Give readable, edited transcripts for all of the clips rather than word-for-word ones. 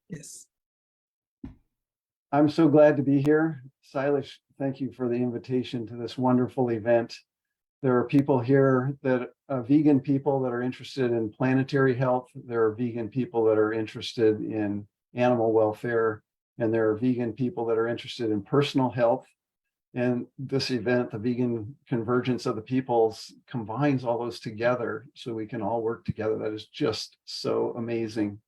Yes. I'm so glad to be here. Silas, thank you for the invitation to this wonderful event. There are people here that vegan people that are interested in planetary health. There are vegan people that are interested in animal welfare, and there are vegan people that are interested in personal health. And this event, the Vegan Convergence of the Peoples, combines all those together so we can all work together. That is just so amazing.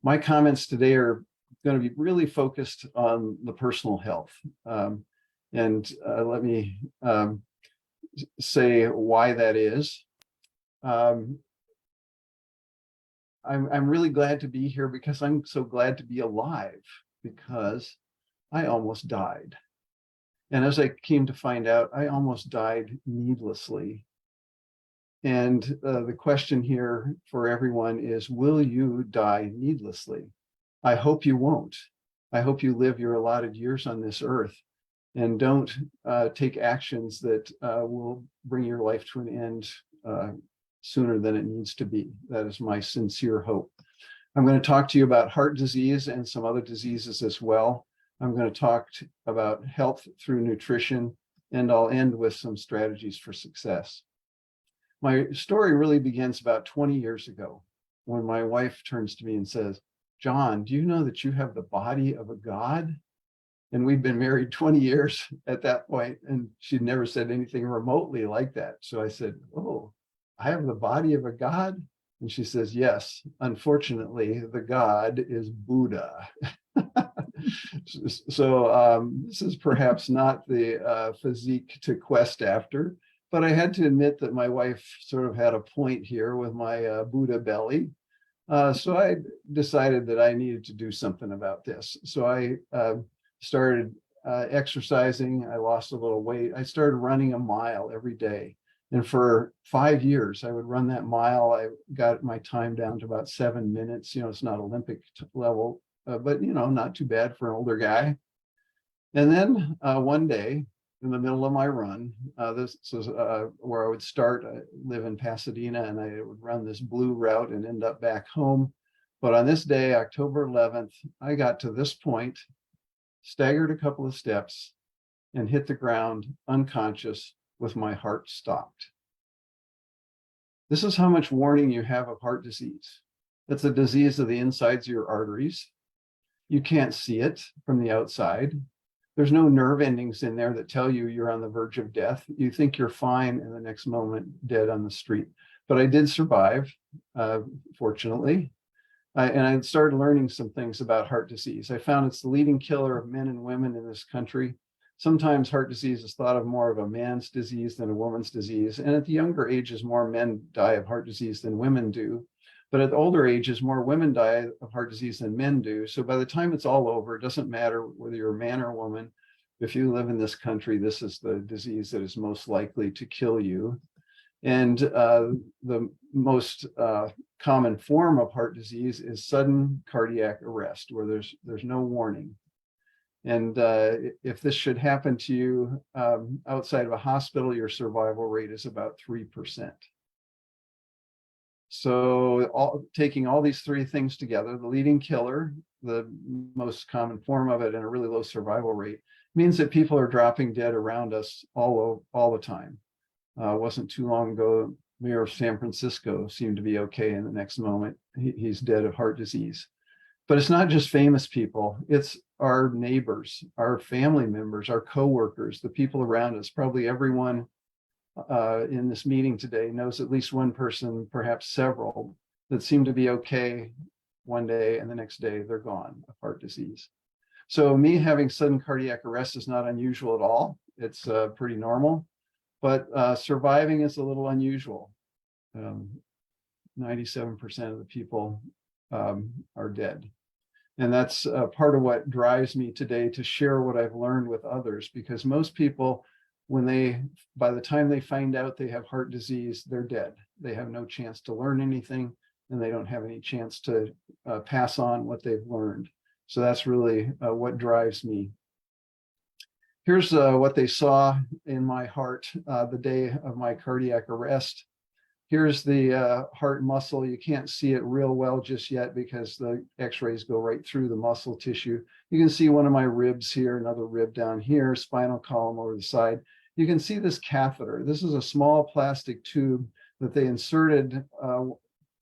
My comments today are going to be really focused on the personal health. Let me say why that is. I'm really glad to be here because I'm so glad to be alive, because I almost died. And as I came to find out, I almost died needlessly. And the question here for everyone is, will you die needlessly? I hope you won't. I hope you live your allotted years on this earth and don't take actions that will bring your life to an end sooner than it needs to be. That is my sincere hope. I'm going to talk to you about heart disease and some other diseases as well. I'm going to talk about health through nutrition, and I'll end with some strategies for success. My story really begins about 20 years ago when my wife turns to me and says, "John, do you know that you have the body of a god?" And we'd been married 20 years at that point, and she'd never said anything remotely like that. So I said, "Oh, I have the body of a god?" And she says, "Yes, unfortunately, the god is Buddha." So this is perhaps not the physique to quest after, but I had to admit that my wife sort of had a point here with my Buddha belly. So I decided that I needed to do something about this. So I started exercising. I lost a little weight. I started running a mile every day. And for 5 years, I would run that mile. I got my time down to about 7 minutes. It's not Olympic level, but, not too bad for an older guy. And then one day, in the middle of my run, this is where I would start. I live in Pasadena, and I would run this blue route and end up back home. But on this day, October 11th, I got to this point, staggered a couple of steps, and hit the ground unconscious with my heart stopped. This is how much warning you have of heart disease. That's a disease of the insides of your arteries. You can't see it from the outside. There's no nerve endings in there that tell you you're on the verge of death. You think you're fine, and the next moment dead on the street. But I did survive, fortunately. And I started learning some things about heart disease. I found it's the leading killer of men and women in this country. Sometimes heart disease is thought of more of a man's disease than a woman's disease. And at the younger ages, more men die of heart disease than women do. But at the older ages, more women die of heart disease than men do. So by the time it's all over, it doesn't matter whether you're a man or a woman. If you live in this country, this is the disease that is most likely to kill you. And the most common form of heart disease is sudden cardiac arrest, where there's no warning. And if this should happen to you outside of a hospital, your survival rate is about 3%. So taking all these three things together, the leading killer, the most common form of it, and a really low survival rate, means that people are dropping dead around us all the time. Wasn't too long ago, Mayor of San Francisco seemed to be okay, and the next moment he's dead of heart disease. But it's not just famous people, it's our neighbors, our family members, our coworkers, the people around us. Probably everyone in this meeting today knows at least one person, perhaps several, that seem to be okay one day, and the next day they're gone of heart disease. So me having sudden cardiac arrest is not unusual at all. It's pretty normal, but surviving is a little unusual. 97% of the people are dead. And that's part of what drives me today to share what I've learned with others, because most people, by the time they find out they have heart disease, they're dead. They have no chance to learn anything, and they don't have any chance to pass on what they've learned. So that's really what drives me. Here's what they saw in my heart the day of my cardiac arrest. Here's the heart muscle. You can't see it real well just yet because the x-rays go right through the muscle tissue. You can see one of my ribs here, another rib down here, spinal column over the side. You can see this catheter. This is a small plastic tube that they inserted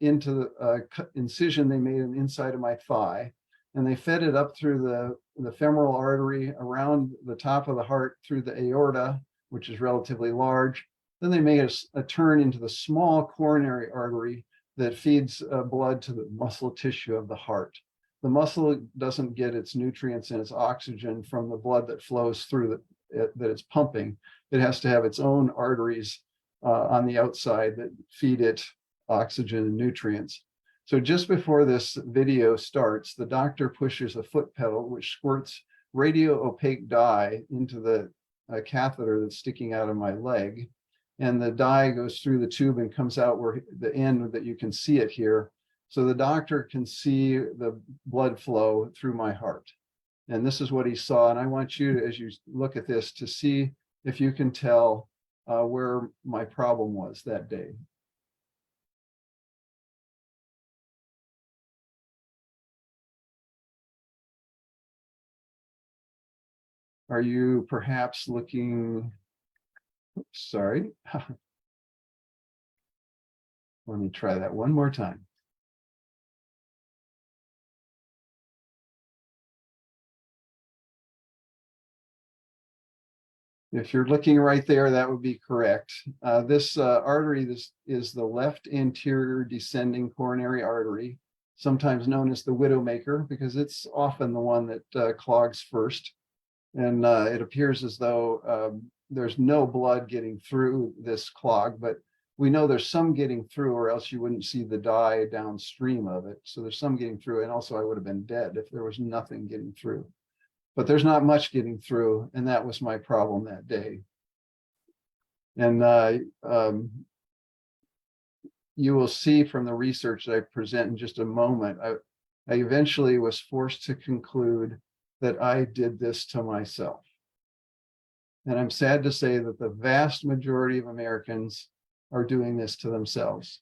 into the incision they made on the inside of my thigh. And they fed it up through the femoral artery around the top of the heart through the aorta, which is relatively large. Then they made a turn into the small coronary artery that feeds blood to the muscle tissue of the heart. The muscle doesn't get its nutrients and its oxygen from the blood that flows through that it's pumping. It has to have its own arteries on the outside that feed it oxygen and nutrients. So just before this video starts, the doctor pushes a foot pedal, which squirts radio opaque dye into the catheter that's sticking out of my leg. And the dye goes through the tube and comes out where the end that you can see it here. So the doctor can see the blood flow through my heart. And this is what he saw. And I want you to, as you look at this, to see if you can tell where my problem was that day. Are you perhaps looking, sorry. Let me try that one more time. If you're looking right there, that would be correct. This artery, this is the left anterior descending coronary artery, sometimes known as the widowmaker, because it's often the one that clogs first. And it appears as though there's no blood getting through this clog, but we know there's some getting through, or else you wouldn't see the dye downstream of it. So there's some getting through, and also I would have been dead if there was nothing getting through. But there's not much getting through, and that was my problem that day. And you will see from the research that I present in just a moment, I eventually was forced to conclude that I did this to myself. And I'm sad to say that the vast majority of Americans are doing this to themselves.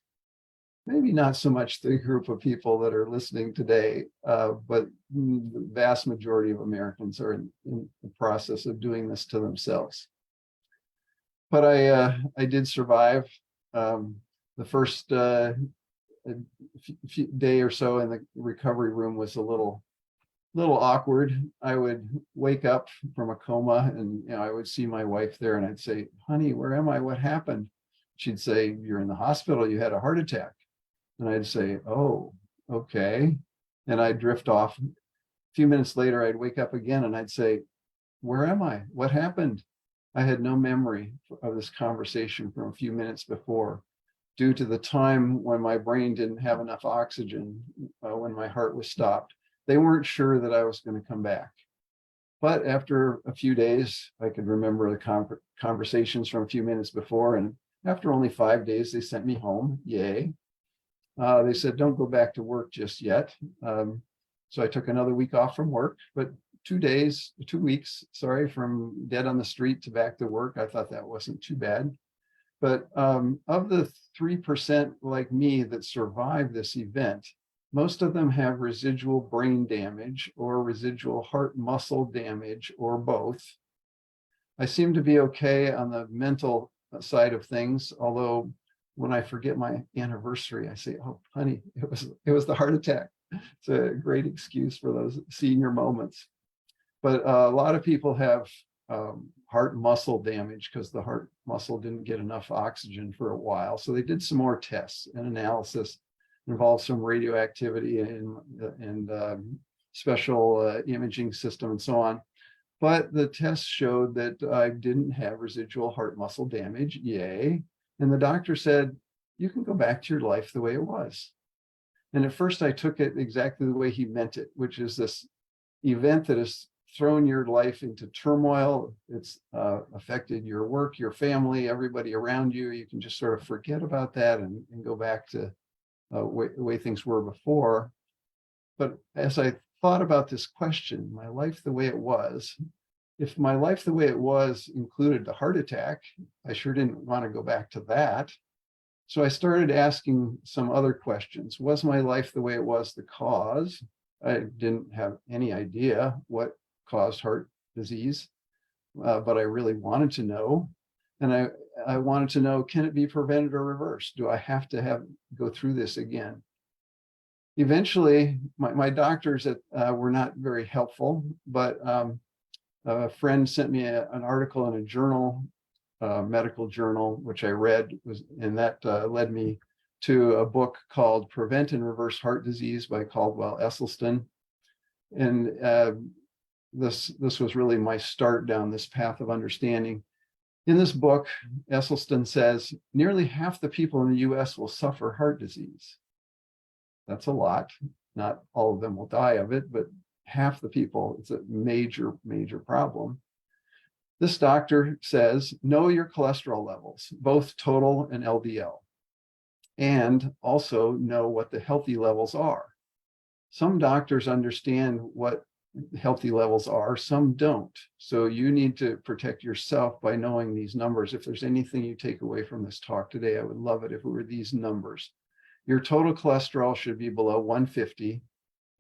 Maybe not so much the group of people that are listening today, but the vast majority of Americans are in the process of doing this to themselves. But I did survive. The first day or so in the recovery room was a little awkward. I would wake up from a coma, and I would see my wife there, and I'd say, "Honey, where am I? What happened?" She'd say, "You're in the hospital. You had a heart attack." And I'd say, "Oh, okay." And I'd drift off. A few minutes later, I'd wake up again, and I'd say, "Where am I? What happened?" I had no memory of this conversation from a few minutes before, due to the time when my brain didn't have enough oxygen, when my heart was stopped. They weren't sure that I was going to come back. But after a few days, I could remember the conversations from a few minutes before. And after only 5 days, they sent me home. Yay. They said, "Don't go back to work just yet." So I took another week off from work, but 2 weeks, sorry, from dead on the street to back to work. I thought that wasn't too bad. But of the 3% like me that survived this event, most of them have residual brain damage or residual heart muscle damage, or both. I seem to be okay on the mental side of things, although when I forget my anniversary, I say, "Oh, honey, it was the heart attack." It's a great excuse for those senior moments. But a lot of people have heart muscle damage because the heart muscle didn't get enough oxygen for a while. So they did some more tests and analysis, involved some radioactivity and special imaging system and so on. But the tests showed that I didn't have residual heart muscle damage. Yay. And the doctor said, "You can go back to your life the way it was." And at first I took it exactly the way he meant it, which is this event that has thrown your life into turmoil. It's affected your work, your family, everybody around you. You can just sort of forget about that and go back to the way things were before. But as I thought about this question, my life the way it was, if my life the way it was included the heart attack, I sure didn't want to go back to that. So I started asking some other questions. Was my life the way it was the cause? I didn't have any idea what caused heart disease, but I really wanted to know. And I wanted to know, can it be prevented or reversed? Do I have to go through this again? Eventually, my doctors were not very helpful, but a friend sent me an article in a journal, medical journal, which I read, and that led me to a book called Prevent and Reverse Heart Disease by Caldwell Esselstyn. And this was really my start down this path of understanding. In this book, Esselstyn says nearly half the people in the US will suffer heart disease. That's a lot. Not all of them will die of it, but half the people, it's a major, major problem. This doctor says, know your cholesterol levels, both total and LDL, and also know what the healthy levels are. Some doctors understand what healthy levels are, some don't. So you need to protect yourself by knowing these numbers. If there's anything you take away from this talk today, I would love it if it were these numbers. Your total cholesterol should be below 150,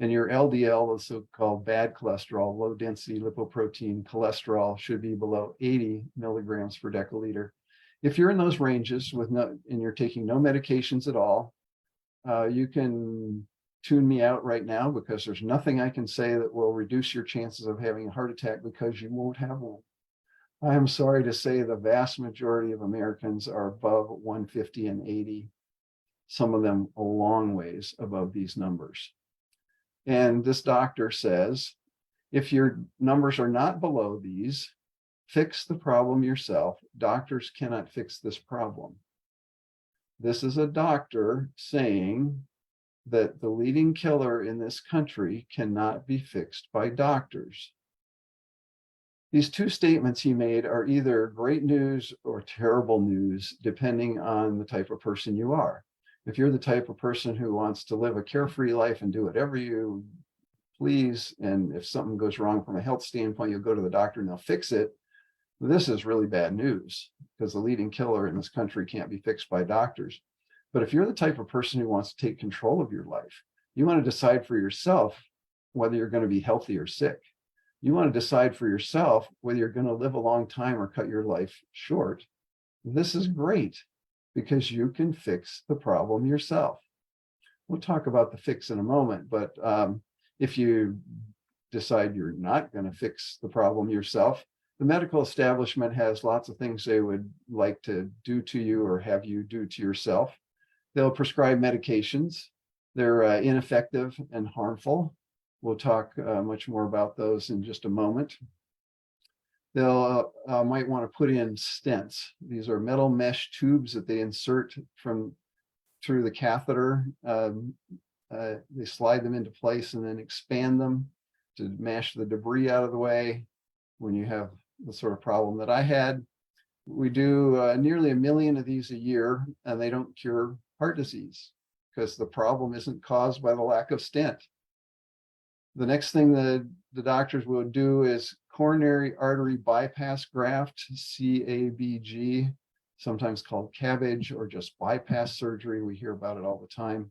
and your LDL, the so-called bad cholesterol, low density lipoprotein cholesterol, should be below 80 milligrams per deciliter. If you're in those ranges and you're taking no medications at all, you can tune me out right now, because there's nothing I can say that will reduce your chances of having a heart attack, because you won't have one. I am sorry to say the vast majority of Americans are above 150 and 80. Some of them a long ways above these numbers. And this doctor says, if your numbers are not below these, fix the problem yourself. Doctors cannot fix this problem. This is a doctor saying that the leading killer in this country cannot be fixed by doctors. These two statements he made are either great news or terrible news, depending on the type of person you are. If you're the type of person who wants to live a carefree life and do whatever you please, and if something goes wrong from a health standpoint, you'll go to the doctor and they'll fix it, this is really bad news, because the leading killer in this country can't be fixed by doctors. But if you're the type of person who wants to take control of your life, you want to decide for yourself whether you're going to be healthy or sick. You want to decide for yourself whether you're going to live a long time or cut your life short. This is great, because you can fix the problem yourself. We'll talk about the fix in a moment, but if you decide you're not going to fix the problem yourself, the medical establishment has lots of things they would like to do to you or have you do to yourself. They'll prescribe medications. They're ineffective and harmful. We'll talk much more about those in just a moment. They'll might want to put in stents. These are metal mesh tubes that they insert through the catheter. They slide them into place and then expand them to mash the debris out of the way. When you have the sort of problem that I had, we do nearly 1 million of these a year, and they don't cure heart disease, because the problem isn't caused by the lack of stent. The next thing the doctors will do is coronary artery bypass graft, CABG, sometimes called cabbage or just bypass surgery. We hear about it all the time.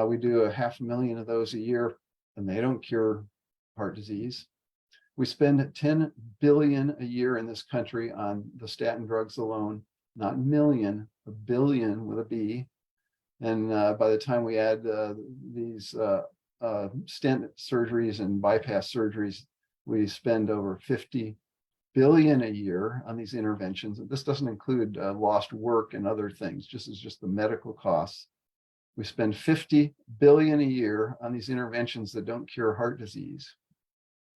We do 500,000 of those a year, and they don't cure heart disease. We spend 10 billion a year in this country on the statin drugs alone, not million, a billion with a B. And by the time we add these stent surgeries and bypass surgeries, we spend over 50 billion a year on these interventions. And this doesn't include lost work and other things. This is just the medical costs. We spend 50 billion a year on these interventions that don't cure heart disease,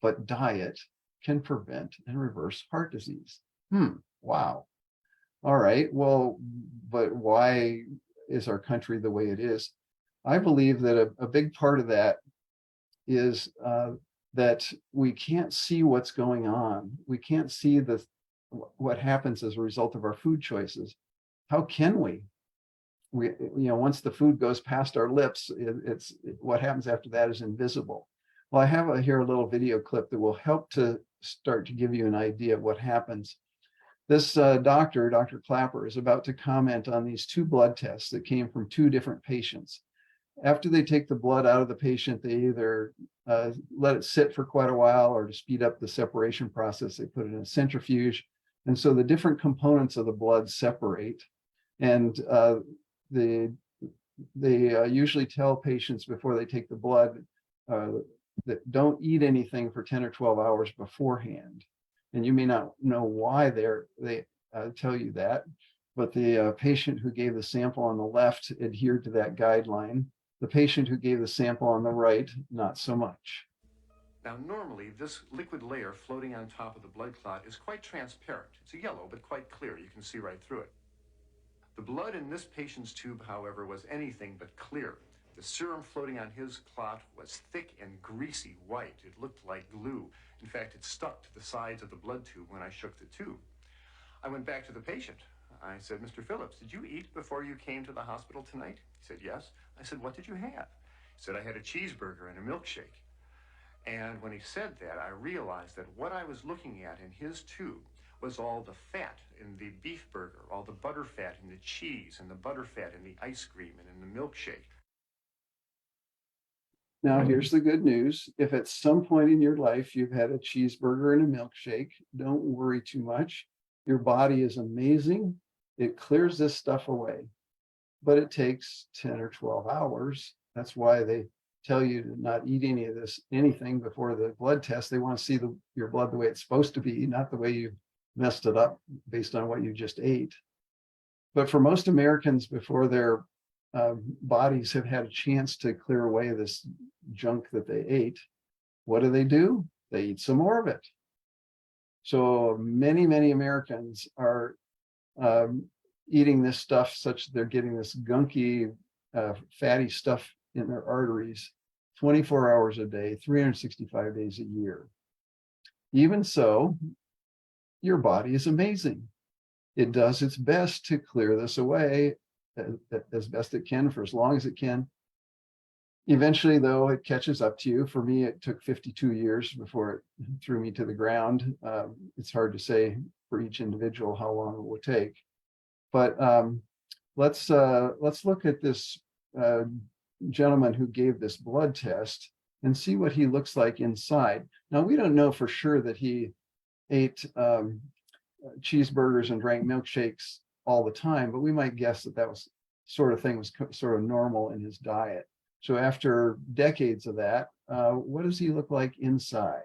but diet can prevent and reverse heart disease. Wow. All right, well, but why is our country the way it is? I believe that a big part of that is that we can't see what's going on. We can't see what happens as a result of our food choices. How can we? Once the food goes past our lips, it's what happens after that is invisible. Well, I have here a little video clip that will help to start to give you an idea of what happens. This doctor, Dr. Clapper, is about to comment on these two blood tests that came from two different patients. After they take the blood out of the patient, they either let it sit for quite a while, or to speed up the separation process, they put it in a centrifuge. And so the different components of the blood separate. And they usually tell patients before they take the blood that don't eat anything for 10 or 12 hours beforehand. And you may not know why they tell you that, but the patient who gave the sample on the left adhered to that guideline. The patient who gave the sample on the right, not so much. Now, normally, this liquid layer floating on top of the blood clot is quite transparent. It's a yellow, but quite clear. You can see right through it. The blood in this patient's tube, however, was anything but clear. The serum floating on his clot was thick and greasy white. It looked like glue. In fact, it stuck to the sides of the blood tube when I shook the tube. I went back to the patient. I said, Mr. Phillips, did you eat before you came to the hospital tonight? He said, yes. I said, what did you have? He said, I had a cheeseburger and a milkshake. And when he said that, I realized that what I was looking at in his tube was all the fat in the beef burger, all the butter fat in the cheese, and the butter fat in the ice cream and in the milkshake. Now, here's the good news. If at some point in your life you've had a cheeseburger and a milkshake, don't worry too much. Your body is amazing. It clears this stuff away, but it takes 10 or 12 hours. That's why they tell you to not eat anything before the blood test. They want to see your blood the way it's supposed to be, not the way you messed it up based on what you just ate. But for most Americans, before their bodies have had a chance to clear away this junk that they ate, what do? They eat some more of it. So many Americans are eating this stuff such that they're getting this gunky, fatty stuff in their arteries 24 hours a day, 365 days a year. Even so, your body is amazing. It does its best to clear this away as best it can for as long as it can. Eventually, though, it catches up to you. For me, it took 52 years before it threw me to the ground. It's hard to say for each individual how long it will take. But let's look at this gentleman who gave this blood test and see what he looks like inside. Now, we don't know for sure that he ate cheeseburgers and drank milkshakes all the time, but we might guess that was sort of normal in his diet. So after decades of that, what does he look like inside?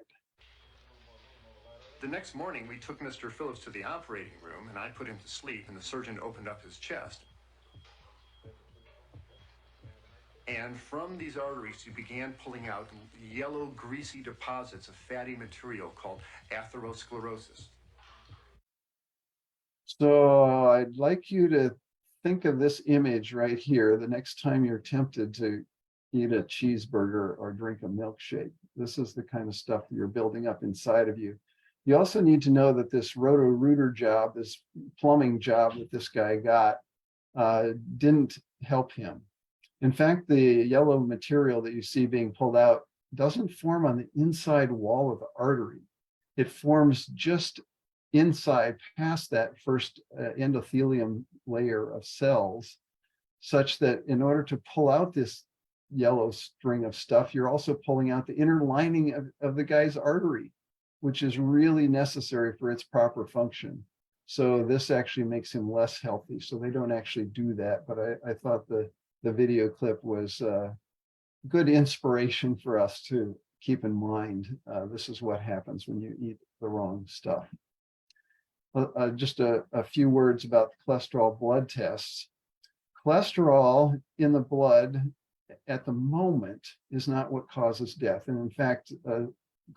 The next morning, we took Mr. Phillips to the operating room, and I put him to sleep, and the surgeon opened up his chest. And from these arteries, he began pulling out yellow, greasy deposits of fatty material called atherosclerosis. So I'd like you to think of this image right here the next time you're tempted to eat a cheeseburger or drink a milkshake. This is the kind of stuff that you're building up inside of you. You also need to know that this roto-rooter job, this plumbing job that this guy got, didn't help him. In fact, the yellow material that you see being pulled out doesn't form on the inside wall of the artery. It forms just inside, past that first endothelium layer of cells, such that in order to pull out this yellow string of stuff, you're also pulling out the inner lining of the guy's artery, which is really necessary for its proper function. So this actually makes him less healthy. So they don't actually do that. But I thought the video clip was good inspiration for us to keep in mind. This is what happens when you eat the wrong stuff. Just a few words about the cholesterol blood tests. Cholesterol in the blood at the moment is not what causes death. And in fact,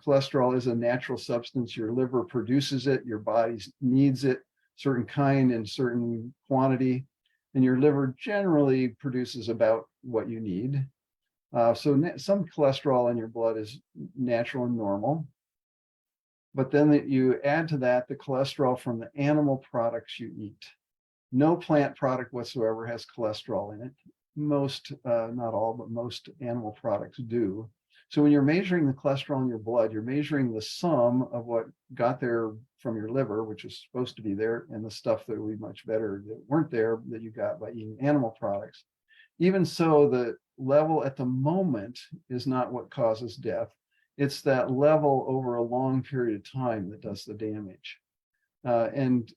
cholesterol is a natural substance. Your liver produces it, your body needs it, certain kind and certain quantity, and your liver generally produces about what you need. So some cholesterol in your blood is natural and normal. But then you add to that the cholesterol from the animal products you eat. No plant product whatsoever has cholesterol in it. Most, not all, but most animal products do. So when you're measuring the cholesterol in your blood, you're measuring the sum of what got there from your liver, which is supposed to be there, and the stuff that would be much better that weren't there that you got by eating animal products. Even so, the level at the moment is not what causes death. It's that level over a long period of time that does the damage. And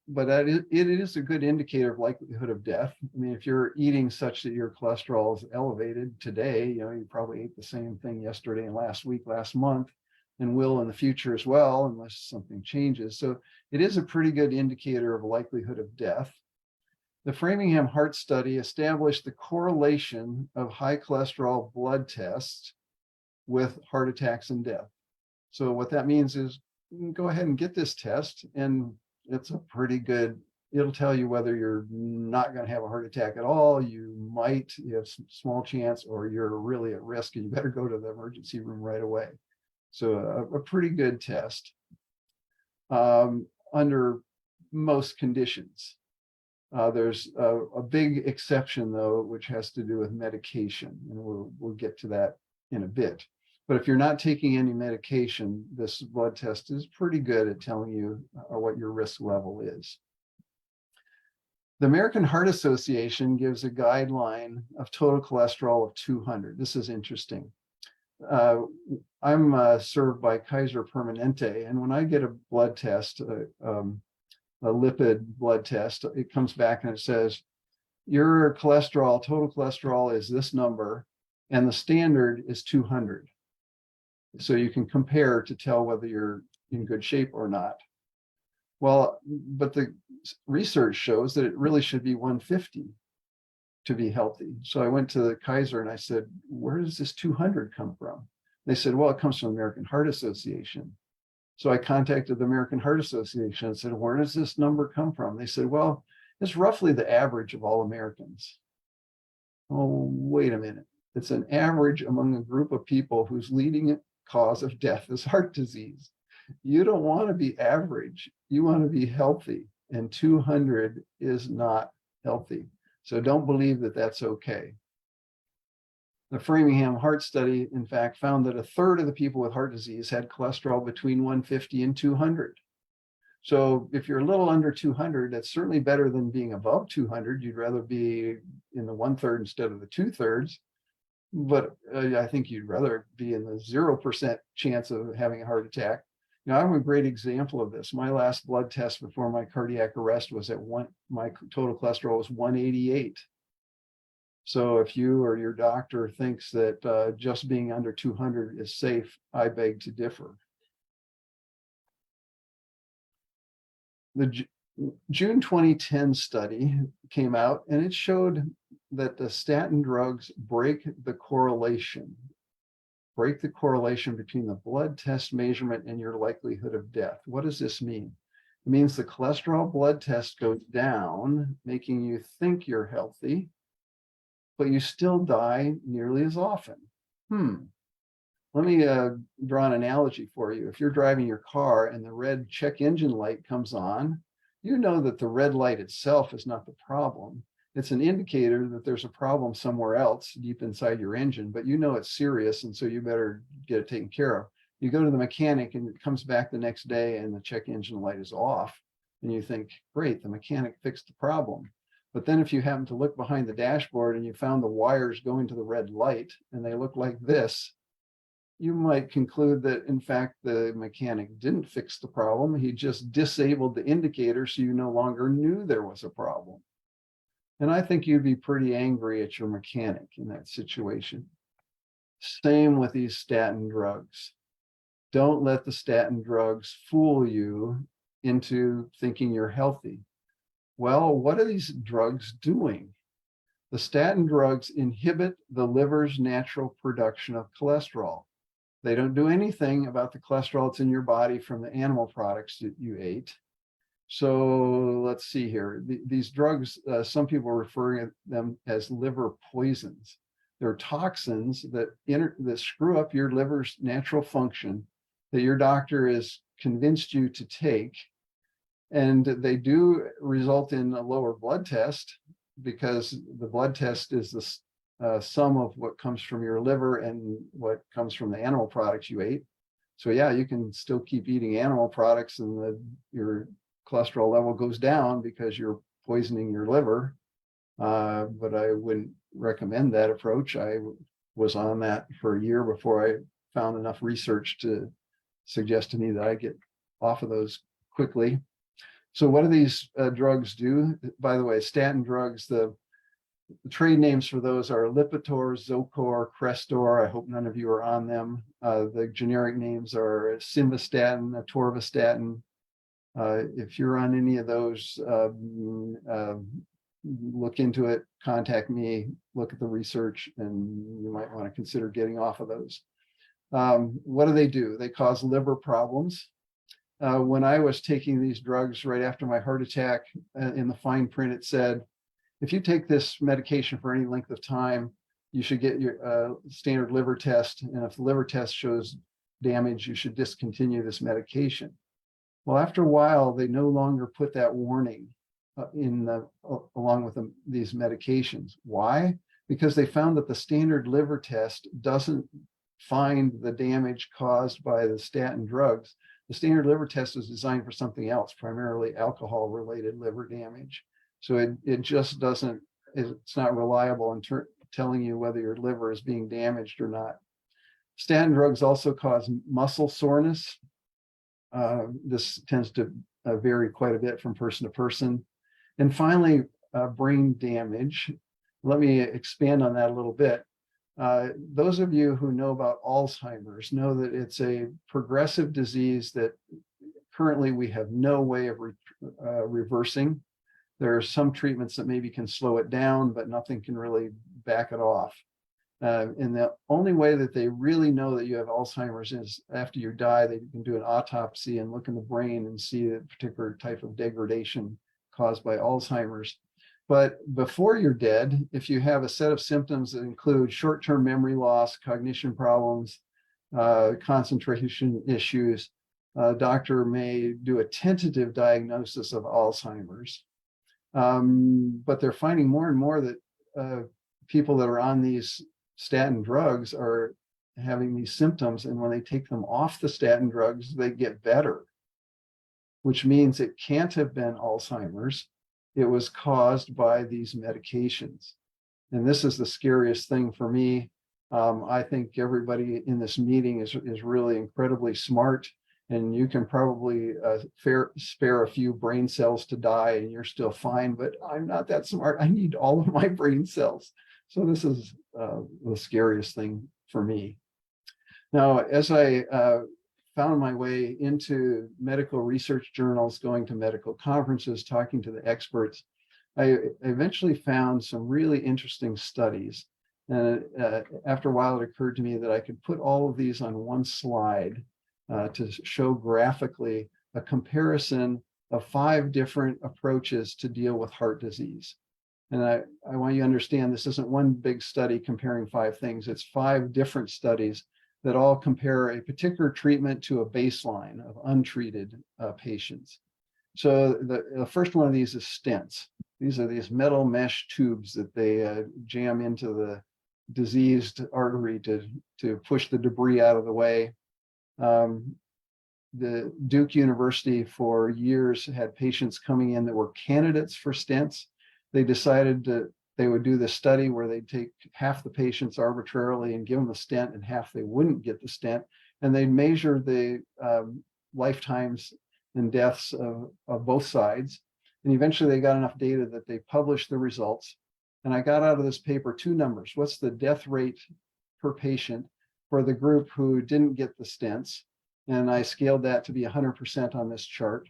but it is a good indicator of likelihood of death. I mean, if you're eating such that your cholesterol is elevated today, you probably ate the same thing yesterday and last week, last month, and will in the future as well, unless something changes. So it is a pretty good indicator of likelihood of death. The Framingham Heart Study established the correlation of high cholesterol blood tests with heart attacks and death. So what that means is you can go ahead and get this test, and it's a pretty good, it'll tell you whether you're not going to have a heart attack at all, you have some small chance, or you're really at risk and you better go to the emergency room right away. So a pretty good test under most conditions. There's a big exception though, which has to do with medication, and we'll get to that in a bit. But if you're not taking any medication, this blood test is pretty good at telling you what your risk level is. The American Heart Association gives a guideline of total cholesterol of 200. This is interesting. I'm served by Kaiser Permanente, and when I get a blood test, a lipid blood test, it comes back and it says, your cholesterol, total cholesterol is this number, and the standard is 200. So you can compare to tell whether you're in good shape or not. Well, but the research shows that it really should be 150 to be healthy. So I went to the Kaiser and I said, where does this 200 come from? They said, well, it comes from the American Heart Association. So I contacted the American Heart Association and said, where does this number come from? They said, well, it's roughly the average of all Americans. Oh, wait a minute. It's an average among a group of people whose leading cause of death is heart disease. You don't want to be average. You want to be healthy, and 200 is not healthy. So don't believe that that's okay. The Framingham Heart Study, in fact, found that a third of the people with heart disease had cholesterol between 150 and 200. So if you're a little under 200, that's certainly better than being above 200. You'd rather be in the 1/3 instead of the 2/3. But I think you'd rather be in the 0% chance of having a heart attack. Now, I'm a great example of this. My last blood test before my cardiac arrest was at my total cholesterol was 188. So if you or your doctor thinks that just being under 200 is safe, I beg to differ. The June 2010 study came out, and it showed that the statin drugs break the correlation between the blood test measurement and your likelihood of death. What does this mean? It means the cholesterol blood test goes down, making you think you're healthy, but you still die nearly as often. Let me draw an analogy for you. If you're driving your car and the red check engine light comes on, you know that the red light itself is not the problem. It's an indicator that there's a problem somewhere else deep inside your engine, but you know it's serious, and so you better get it taken care of. You go to the mechanic and it comes back the next day and the check engine light is off, and you think, great, the mechanic fixed the problem. But then if you happen to look behind the dashboard and you found the wires going to the red light and they look like this, you might conclude that, in fact, the mechanic didn't fix the problem. He just disabled the indicator so you no longer knew there was a problem. And I think you'd be pretty angry at your mechanic in that situation. Same with these statin drugs. Don't let the statin drugs fool you into thinking you're healthy. Well, what are these drugs doing? The statin drugs inhibit the liver's natural production of cholesterol. They don't do anything about the cholesterol that's in your body from the animal products that you ate. So let's see here. These drugs, some people are referring to them as liver poisons. They're toxins that screw up your liver's natural function that your doctor has convinced you to take. And they do result in a lower blood test, because the blood test is some of what comes from your liver and what comes from the animal products you ate. So yeah, you can still keep eating animal products and your cholesterol level goes down because you're poisoning your liver. But I wouldn't recommend that approach. I was on that for a year before I found enough research to suggest to me that I get off of those quickly. So what do these drugs do? By the way, statin drugs, the trade names for those are Lipitor, Zocor, Crestor. I hope none of you are on them. The generic names are Simvastatin, Atorvastatin. If you're on any of those, look into it, contact me, look at the research, and you might want to consider getting off of those. What do? They cause liver problems. When I was taking these drugs right after my heart attack, in the fine print, it said, if you take this medication for any length of time, you should get your standard liver test. And if the liver test shows damage, you should discontinue this medication. Well, after a while, they no longer put that warning along with these medications. Why? Because they found that the standard liver test doesn't find the damage caused by the statin drugs. The standard liver test is designed for something else, primarily alcohol-related liver damage. So it just doesn't, it's not reliable in telling you whether your liver is being damaged or not. Statin drugs also cause muscle soreness. This tends to vary quite a bit from person to person. And finally, brain damage. Let me expand on that a little bit. Those of you who know about Alzheimer's know that it's a progressive disease that currently we have no way of reversing. There are some treatments that maybe can slow it down, but nothing can really back it off. And the only way that they really know that you have Alzheimer's is after you die, they can do an autopsy and look in the brain and see a particular type of degradation caused by Alzheimer's. But before you're dead, if you have a set of symptoms that include short-term memory loss, cognition problems, concentration issues, a doctor may do a tentative diagnosis of Alzheimer's. But they're finding more and more that people that are on these statin drugs are having these symptoms, and when they take them off the statin drugs, they get better, which means it can't have been Alzheimer's. It was caused by these medications. And this is the scariest thing for me. I think everybody in this meeting is really incredibly smart, and you can probably spare a few brain cells to die and you're still fine, but I'm not that smart. I need all of my brain cells. So this is the scariest thing for me. Now, as I found my way into medical research journals, going to medical conferences, talking to the experts, I eventually found some really interesting studies. And after a while, it occurred to me that I could put all of these on one slide to show graphically a comparison of 5 different approaches to deal with heart disease. And I want you to understand this isn't one big study comparing 5 things. It's 5 different studies that all compare a particular treatment to a baseline of untreated patients. So the first one of these is stents. These are these metal mesh tubes that they jam into the diseased artery to push the debris out of the way. The Duke University for years had patients coming in that were candidates for stents. They decided that they would do this study where they'd take half the patients arbitrarily and give them a stent, and half they wouldn't get the stent. And they'd measure the lifetimes and deaths of both sides. And eventually they got enough data that they published the results. And I got out of this paper 2 numbers. What's the death rate per patient for the group who didn't get the stents? And I scaled that to be 100% on this chart.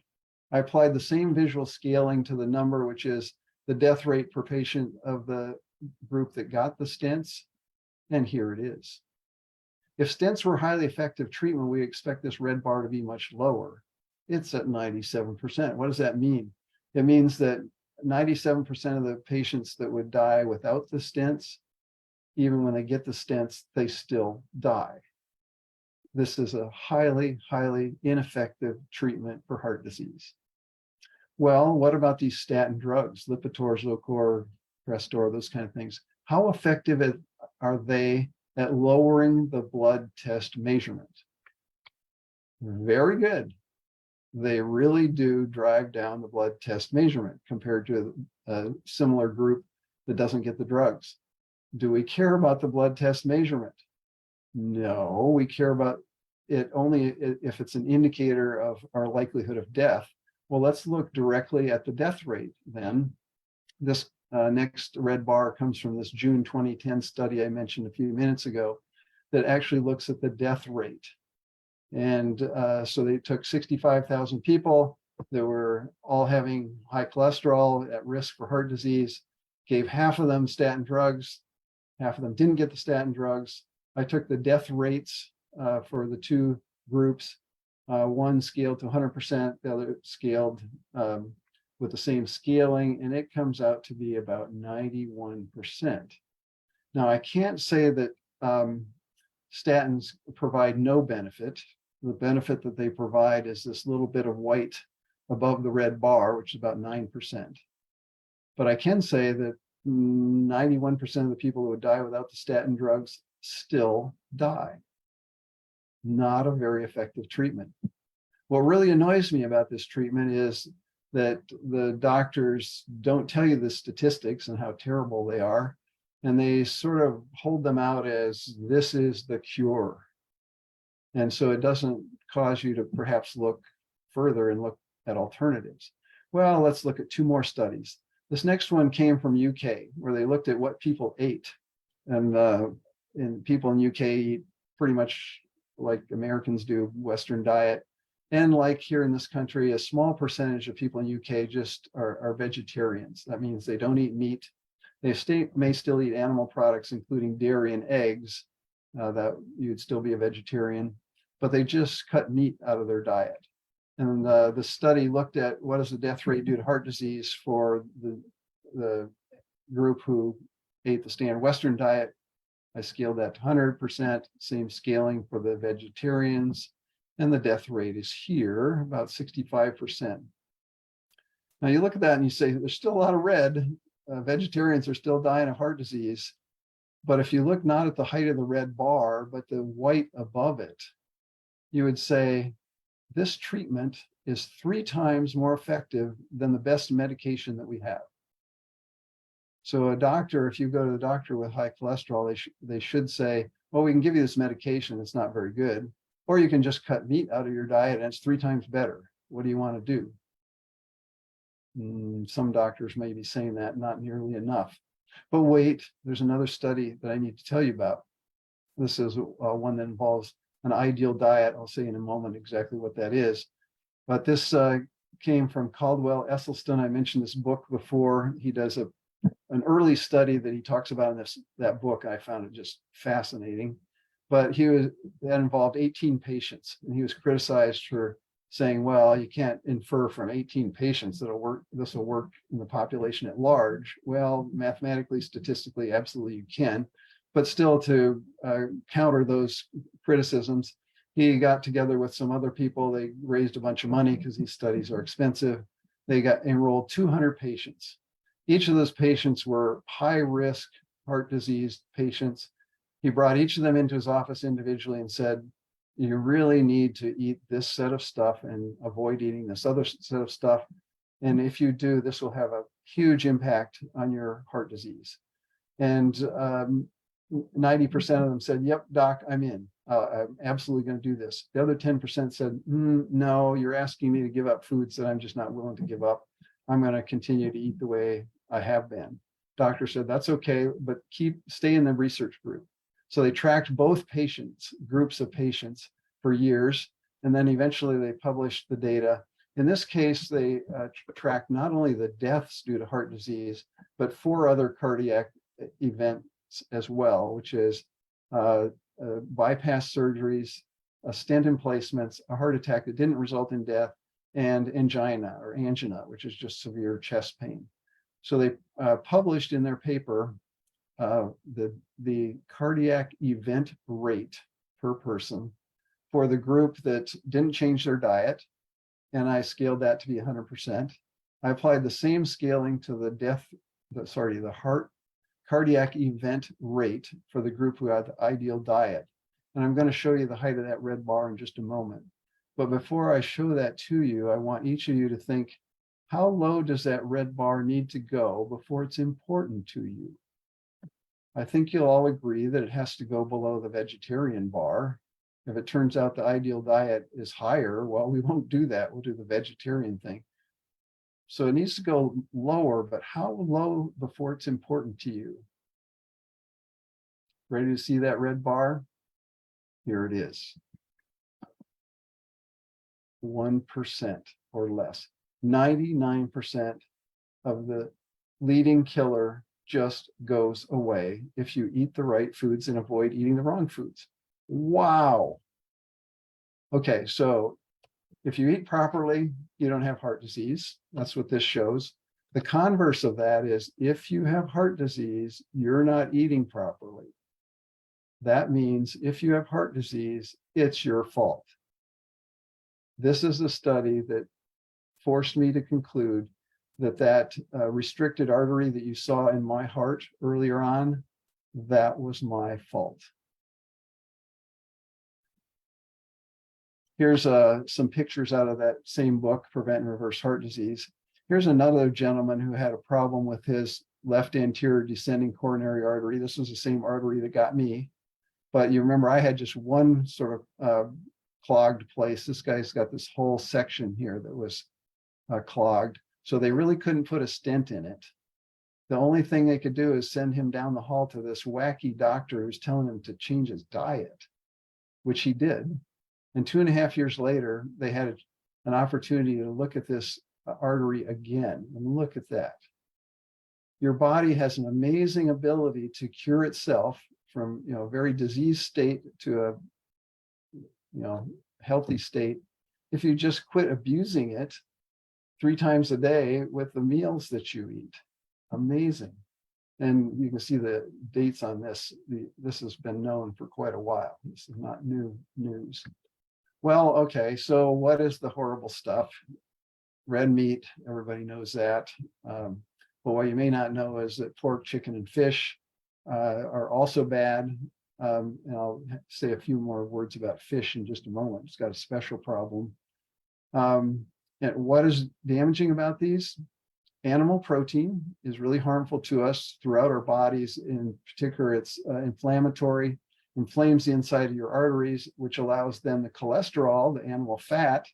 I applied the same visual scaling to the number, which is the death rate per patient of the group that got the stents. And here it is. If stents were highly effective treatment, we expect this red bar to be much lower. It's at 97%. What does that mean? It means that 97% of the patients that would die without the stents, even when they get the stents, they still die. This is a highly, highly ineffective treatment for heart disease. Well, what about these statin drugs, Lipitor, Zocor, Crestor, those kind of things? how effective are they at lowering the blood test measurement? Very good. They really do drive down the blood test measurement compared to a similar group that doesn't get the drugs. Do we care about the blood test measurement? No, we care about it only if it's an indicator of our likelihood of death. Well, let's look directly at the death rate then. This next red bar comes from this June 2010 study I mentioned a few minutes ago that actually looks at the death rate. And so they took 65,000 people that were all having high cholesterol at risk for heart disease, gave half of them statin drugs, half of them didn't get the statin drugs. I took the death rates for the two groups. One scaled to 100%, the other scaled with the same scaling, and it comes out to be about 91%. Now, I can't say that statins provide no benefit. The benefit that they provide is this little bit of white above the red bar, which is about 9%. But I can say that 91% of the people who would die without the statin drugs still die. Not a very effective treatment. What really annoys me about this treatment is that the doctors don't tell you the statistics and how terrible they are, and they sort of hold them out as this is the cure. And so it doesn't cause you to perhaps look further and look at alternatives. Well, let's look at two more studies. This next one came from UK, where they looked at what people ate. And people in UK eat pretty much like Americans do, Western diet. And like here in this country, a small percentage of people in UK just are vegetarians. That means they don't eat meat. They may still eat animal products, including dairy and eggs, that you'd still be a vegetarian, but they just cut meat out of their diet. And the study looked at what is the death rate due to heart disease for the group who ate the standard Western diet. I scaled that to 100%, same scaling for the vegetarians, and the death rate is here, about 65%. Now you look at that and you say, there's still a lot of red. Vegetarians are still dying of heart disease. But if you look not at the height of the red bar, but the white above it, you would say, this treatment is 3 times more effective than the best medication that we have. So a doctor, if you go to the doctor with high cholesterol, they should say, well, we can give you this medication, it's not very good. Or you can just cut meat out of your diet and it's 3 times better. What do you want to do? Some doctors may be saying that, not nearly enough. But wait, there's another study that I need to tell you about. This is one that involves an ideal diet. I'll say in a moment exactly what that is. But this came from Caldwell Esselstyn. I mentioned this book before. He does an early study that he talks about in that book. I found it just fascinating. But that involved 18 patients, and he was criticized for saying, well, you can't infer from 18 patients that this will work in the population at large. Well, mathematically, statistically, absolutely you can. But still, to counter those criticisms, he got together with some other people. They raised a bunch of money because these studies are expensive. They enrolled 200 patients. Each of those patients were high-risk heart disease patients. He brought each of them into his office individually and said, you really need to eat this set of stuff and avoid eating this other set of stuff. And if you do, this will have a huge impact on your heart disease. And 90% of them said, yep, doc, I'm in. I'm absolutely going to do this. The other 10% said, no, you're asking me to give up foods that I'm just not willing to give up. I'm going to continue to eat the way I have been. Doctor said, that's okay, but stay in the research group. So they tracked both groups of patients for years, and then eventually they published the data. In this case, they tracked not only the deaths due to heart disease, but 4 other cardiac events as well, which is bypass surgeries, a stent emplacements, a heart attack that didn't result in death, and angina, which is just severe chest pain. So they published in their paper the cardiac event rate per person for the group that didn't change their diet, and I scaled that to be 100%. I applied the same scaling to the heart cardiac event rate for the group who had the ideal diet. And I'm going to show you the height of that red bar in just a moment. But before I show that to you, I want each of you to think, how low does that red bar need to go before it's important to you? I think you'll all agree that it has to go below the vegetarian bar. If it turns out the ideal diet is higher, well, we won't do that. We'll do the vegetarian thing. So it needs to go lower, but how low before it's important to you? Ready to see that red bar? Here it is. 1% or less. 99% of the leading killer just goes away if you eat the right foods and avoid eating the wrong foods. Wow. Okay, so if you eat properly, you don't have heart disease. That's what this shows. The converse of that is if you have heart disease, you're not eating properly. That means if you have heart disease, it's your fault. This is a study that forced me to conclude that restricted artery that you saw in my heart earlier on, that was my fault. Here's some pictures out of that same book, Prevent and Reverse Heart Disease. Here's another gentleman who had a problem with his left anterior descending coronary artery. This was the same artery that got me. But you remember I had just one sort of clogged place. This guy's got this whole section here that was clogged. So they really couldn't put a stent in it. The only thing they could do is send him down the hall to this wacky doctor who's telling him to change his diet, which he did. And 2.5 years later, they had an opportunity to look at this artery again. And look at that. Your body has an amazing ability to cure itself from a very diseased state to a healthy state if you just quit abusing it 3 times a day with the meals that you eat. Amazing. And you can see the dates on this. This has been known for quite a while. This is not new news. Well, okay, so what is the horrible stuff? Red meat, everybody knows that. But what you may not know is that pork, chicken, and fish are also bad. And I'll say a few more words about fish in just a moment. It's got a special problem. And what is damaging about these? Animal protein is really harmful to us throughout our bodies. In particular, it's inflammatory, inflames the inside of your arteries, which allows then the cholesterol, the animal fat,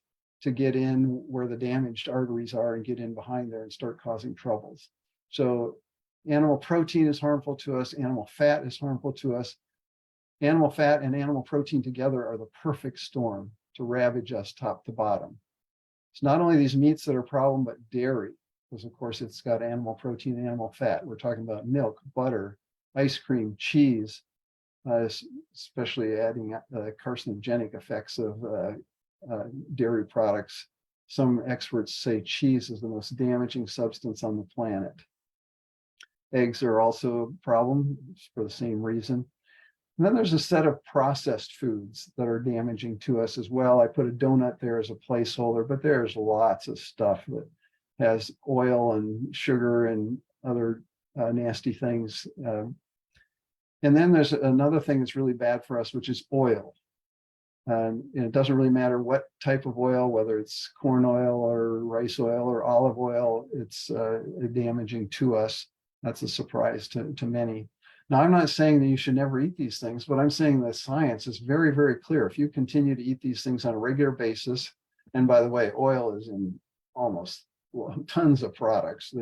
to get in where the damaged arteries are and get in behind there and start causing troubles. So animal protein is harmful to us. Animal fat is harmful to us. Animal fat and animal protein together are the perfect storm to ravage us top to bottom. It's not only these meats that are a problem, but dairy, because of course it's got animal protein and animal fat. We're talking about milk, butter, ice cream, cheese, especially adding the carcinogenic effects of dairy products. Some experts say cheese is the most damaging substance on the planet. Eggs are also a problem for the same reason. And then there's a set of processed foods that are damaging to us as well. I put a donut there as a placeholder, but there's lots of stuff that has oil and sugar and other nasty things. And then there's another thing that's really bad for us, which is oil. And it doesn't really matter what type of oil, whether it's corn oil or rice oil or olive oil, it's damaging to us. That's a surprise to many. Now, I'm not saying that you should never eat these things, but I'm saying that science is very, very clear. If you continue to eat these things on a regular basis, and by the way, oil is in almost tons of products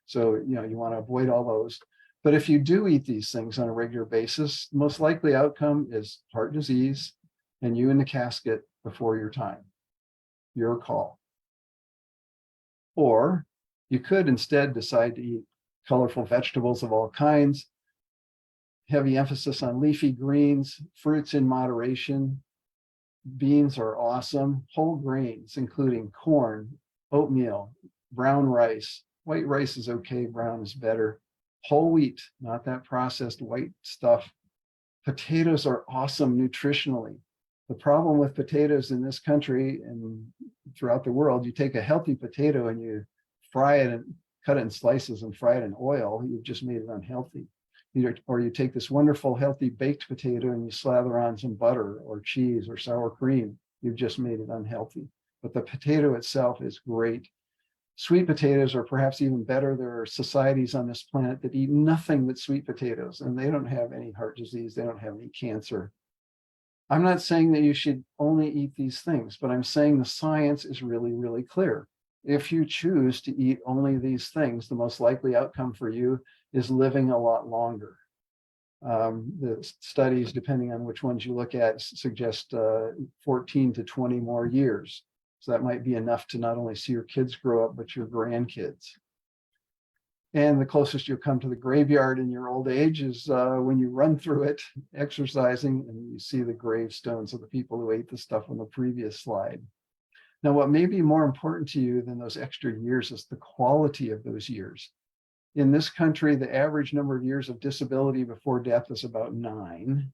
so you want to avoid all those. But if you do eat these things on a regular basis, the most likely outcome is heart disease and you in the casket before your time. Your call. Or you could instead decide to eat colorful vegetables of all kinds, heavy emphasis on leafy greens, fruits in moderation. Beans are awesome. Whole grains, including corn, oatmeal, brown rice. White rice is okay, brown is better. Whole wheat, not that processed white stuff. Potatoes are awesome nutritionally. The problem with potatoes in this country and throughout the world, you take a healthy potato and you fry it cut it in slices and fry it in oil, you've just made it unhealthy. Or you take this wonderful, healthy baked potato and you slather on some butter or cheese or sour cream, you've just made it unhealthy. But the potato itself is great. Sweet potatoes are perhaps even better. There are societies on this planet that eat nothing but sweet potatoes, and they don't have any heart disease, they don't have any cancer. I'm not saying that you should only eat these things, but I'm saying the science is really, really clear. If you choose to eat only these things, the most likely outcome for you is living a lot longer. The studies, depending on which ones you look at, suggest 14 to 20 more years. So that might be enough to not only see your kids grow up, but your grandkids. And the closest you'll come to the graveyard in your old age is when you run through it, exercising, and you see the gravestones of the people who ate the stuff on the previous slide. Now, what may be more important to you than those extra years is the quality of those years. In this country, the average number of years of disability before death is about 9.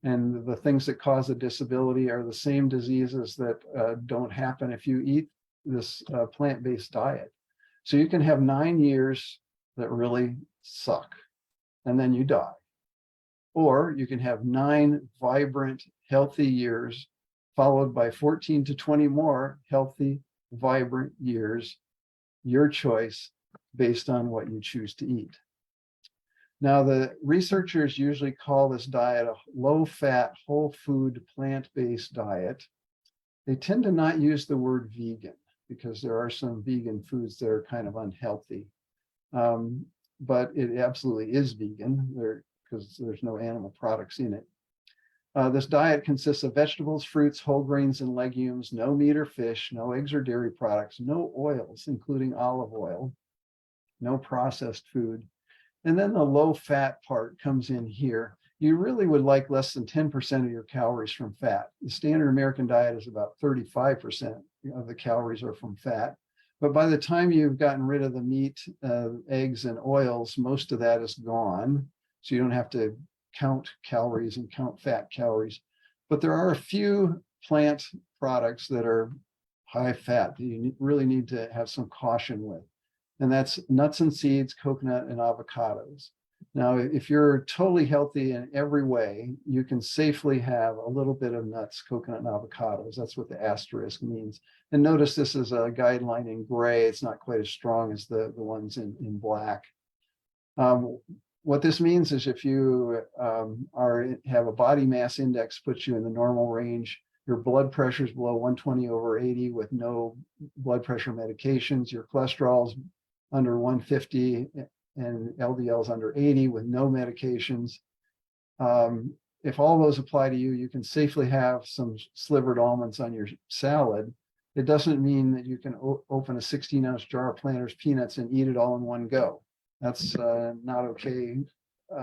And the things that cause a disability are the same diseases that don't happen if you eat this plant-based diet. So you can have 9 years that really suck, and then you die. Or you can have 9 vibrant, healthy years, followed by 14 to 20 more healthy, vibrant years, your choice, based on what you choose to eat. Now, the researchers usually call this diet a low-fat, whole food, plant-based diet. They tend to not use the word vegan because there are some vegan foods that are kind of unhealthy. But it absolutely is vegan because there's no animal products in it. This diet consists of vegetables, fruits, whole grains, and legumes, no meat or fish, no eggs or dairy products, no oils, including olive oil, no processed food. And then the low fat part comes in here. You really would like less than 10% of your calories from fat. The standard American diet is about 35% of the calories are from fat. But by the time you've gotten rid of the meat, eggs, and oils, most of that is gone. So you don't have to count calories and count fat calories. But there are a few plant products that are high fat that you really need to have some caution with. And that's nuts and seeds, coconut, and avocados. Now, if you're totally healthy in every way, you can safely have a little bit of nuts, coconut, and avocados. That's what the asterisk means. And notice this is a guideline in gray. It's not quite as strong as the ones in black. What this means is if you have a body mass index puts you in the normal range, your blood pressure is below 120/80 with no blood pressure medications, your cholesterol's under 150 and LDL's under 80 with no medications. If all those apply to you, you can safely have some slivered almonds on your salad. It doesn't mean that you can open a 16-ounce jar of Planters peanuts and eat it all in one go. That's not okay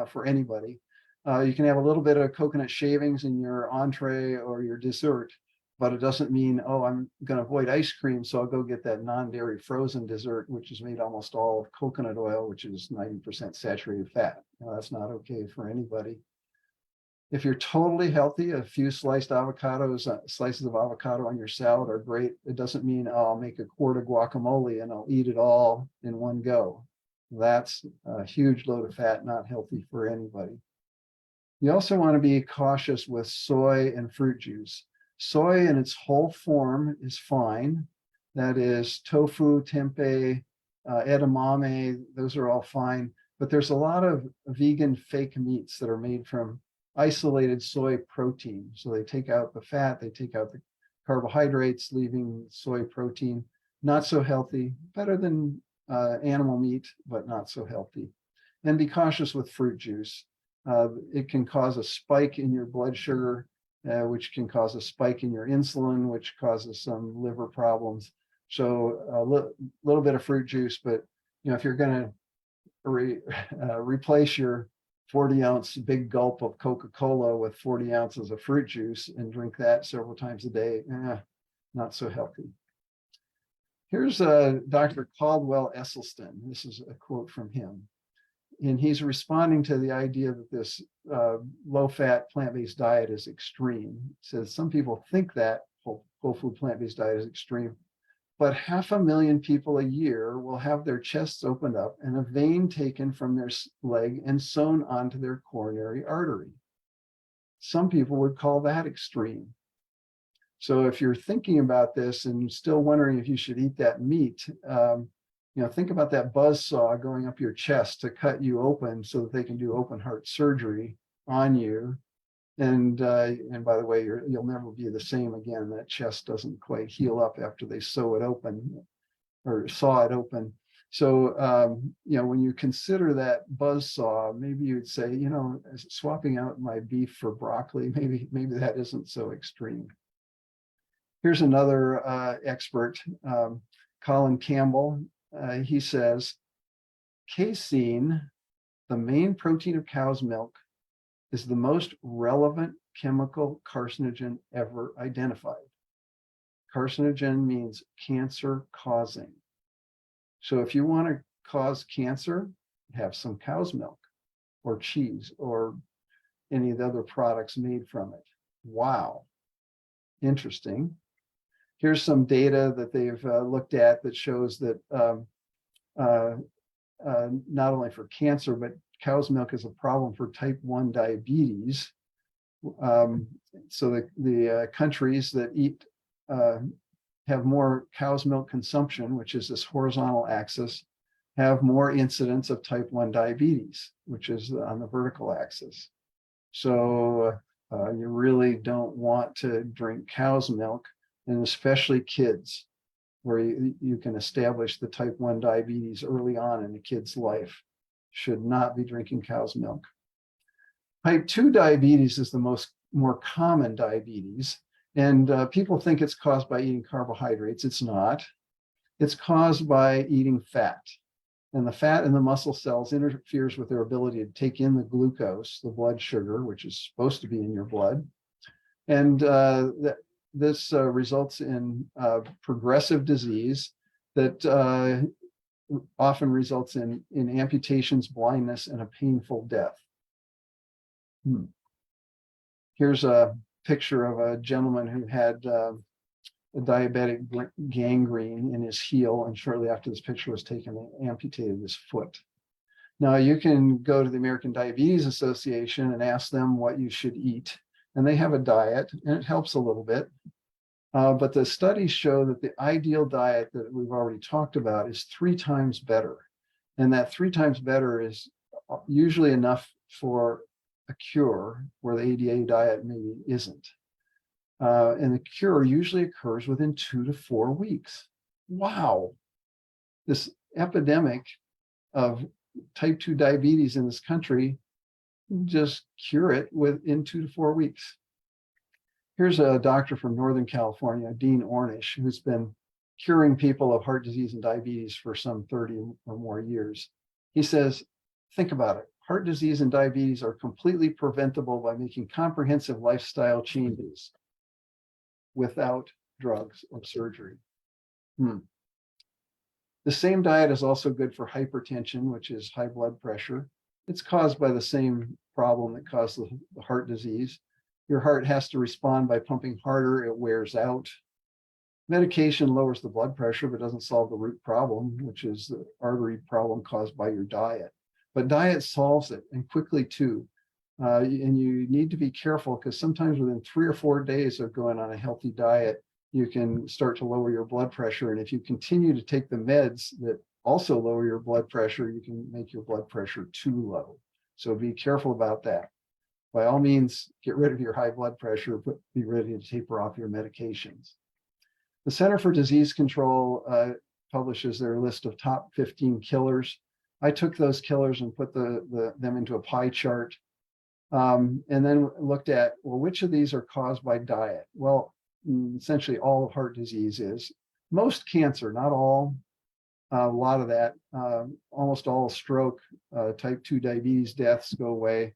for anybody. You can have a little bit of coconut shavings in your entree or your dessert, but it doesn't mean, oh, I'm going to avoid ice cream, so I'll go get that non-dairy frozen dessert, which is made almost all of coconut oil, which is 90% saturated fat. Now, that's not okay for anybody. If you're totally healthy, a few slices of avocado on your salad are great. It doesn't mean, oh, I'll make a quart of guacamole and I'll eat it all in one go. That's a huge load of fat, not healthy for anybody. You also want to be cautious with soy and fruit juice. Soy in its whole form is fine. That is tofu, tempeh, edamame, those are all fine. But there's a lot of vegan fake meats that are made from isolated soy protein. So they take out the fat, they take out the carbohydrates, leaving soy protein. Not so healthy, better than animal meat, but not so healthy. And be cautious with fruit juice. It can cause a spike in your blood sugar, which can cause a spike in your insulin, which causes some liver problems. So a little bit of fruit juice, but if you're going to replace your 40-ounce big gulp of Coca-Cola with 40 ounces of fruit juice and drink that several times a day, not so healthy. Here's Dr. Caldwell Esselstyn. This is a quote from him. And he's responding to the idea that this low-fat plant-based diet is extreme. He says some people think that whole food plant-based diet is extreme, but 500,000 people a year will have their chests opened up and a vein taken from their leg and sewn onto their coronary artery. Some people would call that extreme. So if you're thinking about this and still wondering if you should eat that meat, think about that buzz saw going up your chest to cut you open so that they can do open heart surgery on you. And by the way, you'll never be the same again. That chest doesn't quite heal up after they sew it open or saw it open. So, when you consider that buzz saw, maybe you'd say, swapping out my beef for broccoli, maybe that isn't so extreme. Here's another expert, Colin Campbell. He says, casein, the main protein of cow's milk, is the most relevant chemical carcinogen ever identified. Carcinogen means cancer causing. So if you want to cause cancer, have some cow's milk or cheese or any of the other products made from it. Wow. Interesting. Here's some data that they've looked at that shows that not only for cancer, but cow's milk is a problem for type 1 diabetes. So the countries that eat have more cow's milk consumption, which is this horizontal axis, have more incidence of type 1 diabetes, which is on the vertical axis. So you really don't want to drink cow's milk, and especially kids, where you can establish the type 1 diabetes early on in a kid's life. Should not be drinking cow's milk. Type 2 diabetes is the more common diabetes, and people think it's caused by eating carbohydrates. It's not. It's caused by eating fat. And the fat in the muscle cells interferes with their ability to take in the glucose, the blood sugar, which is supposed to be in your blood. And this results in progressive disease that often results in amputations, blindness, and a painful death. Here's a picture of a gentleman who had a diabetic gangrene in his heel, and shortly after this picture was taken, they amputated his foot. Now you can go to the American Diabetes Association and ask them what you should eat, and they have a diet, and it helps a little bit. But the studies show that the ideal diet that we've already talked about is 3 times better. And that 3 times better is usually enough for a cure, where the ADA diet maybe isn't. And the cure usually occurs within 2 to 4 weeks. Wow. This epidemic of type 2 diabetes in this country, just cure it within 2 to 4 weeks. Here's a doctor from Northern California, Dean Ornish, who's been curing people of heart disease and diabetes for some 30 or more years. He says, think about it. Heart disease and diabetes are completely preventable by making comprehensive lifestyle changes without drugs or surgery. The same diet is also good for hypertension, which is high blood pressure. It's caused by the same problem that caused the heart disease. Your heart has to respond by pumping harder, it wears out. Medication lowers the blood pressure, but doesn't solve the root problem, which is the artery problem caused by your diet. But diet solves it, and quickly too. And you need to be careful, because sometimes within 3 or 4 days of going on a healthy diet, you can start to lower your blood pressure. And if you continue to take the meds that also lower your blood pressure, you can make your blood pressure too low. So be careful about that. By all means, get rid of your high blood pressure, but be ready to taper off your medications. The Center for Disease Control publishes their list of top 15 killers. I took those killers and put them into a pie chart, and then looked at, well, which of these are caused by diet? Well, essentially all of heart disease is. Most cancer, not all, a lot of that, almost all stroke, type 2 diabetes deaths go away,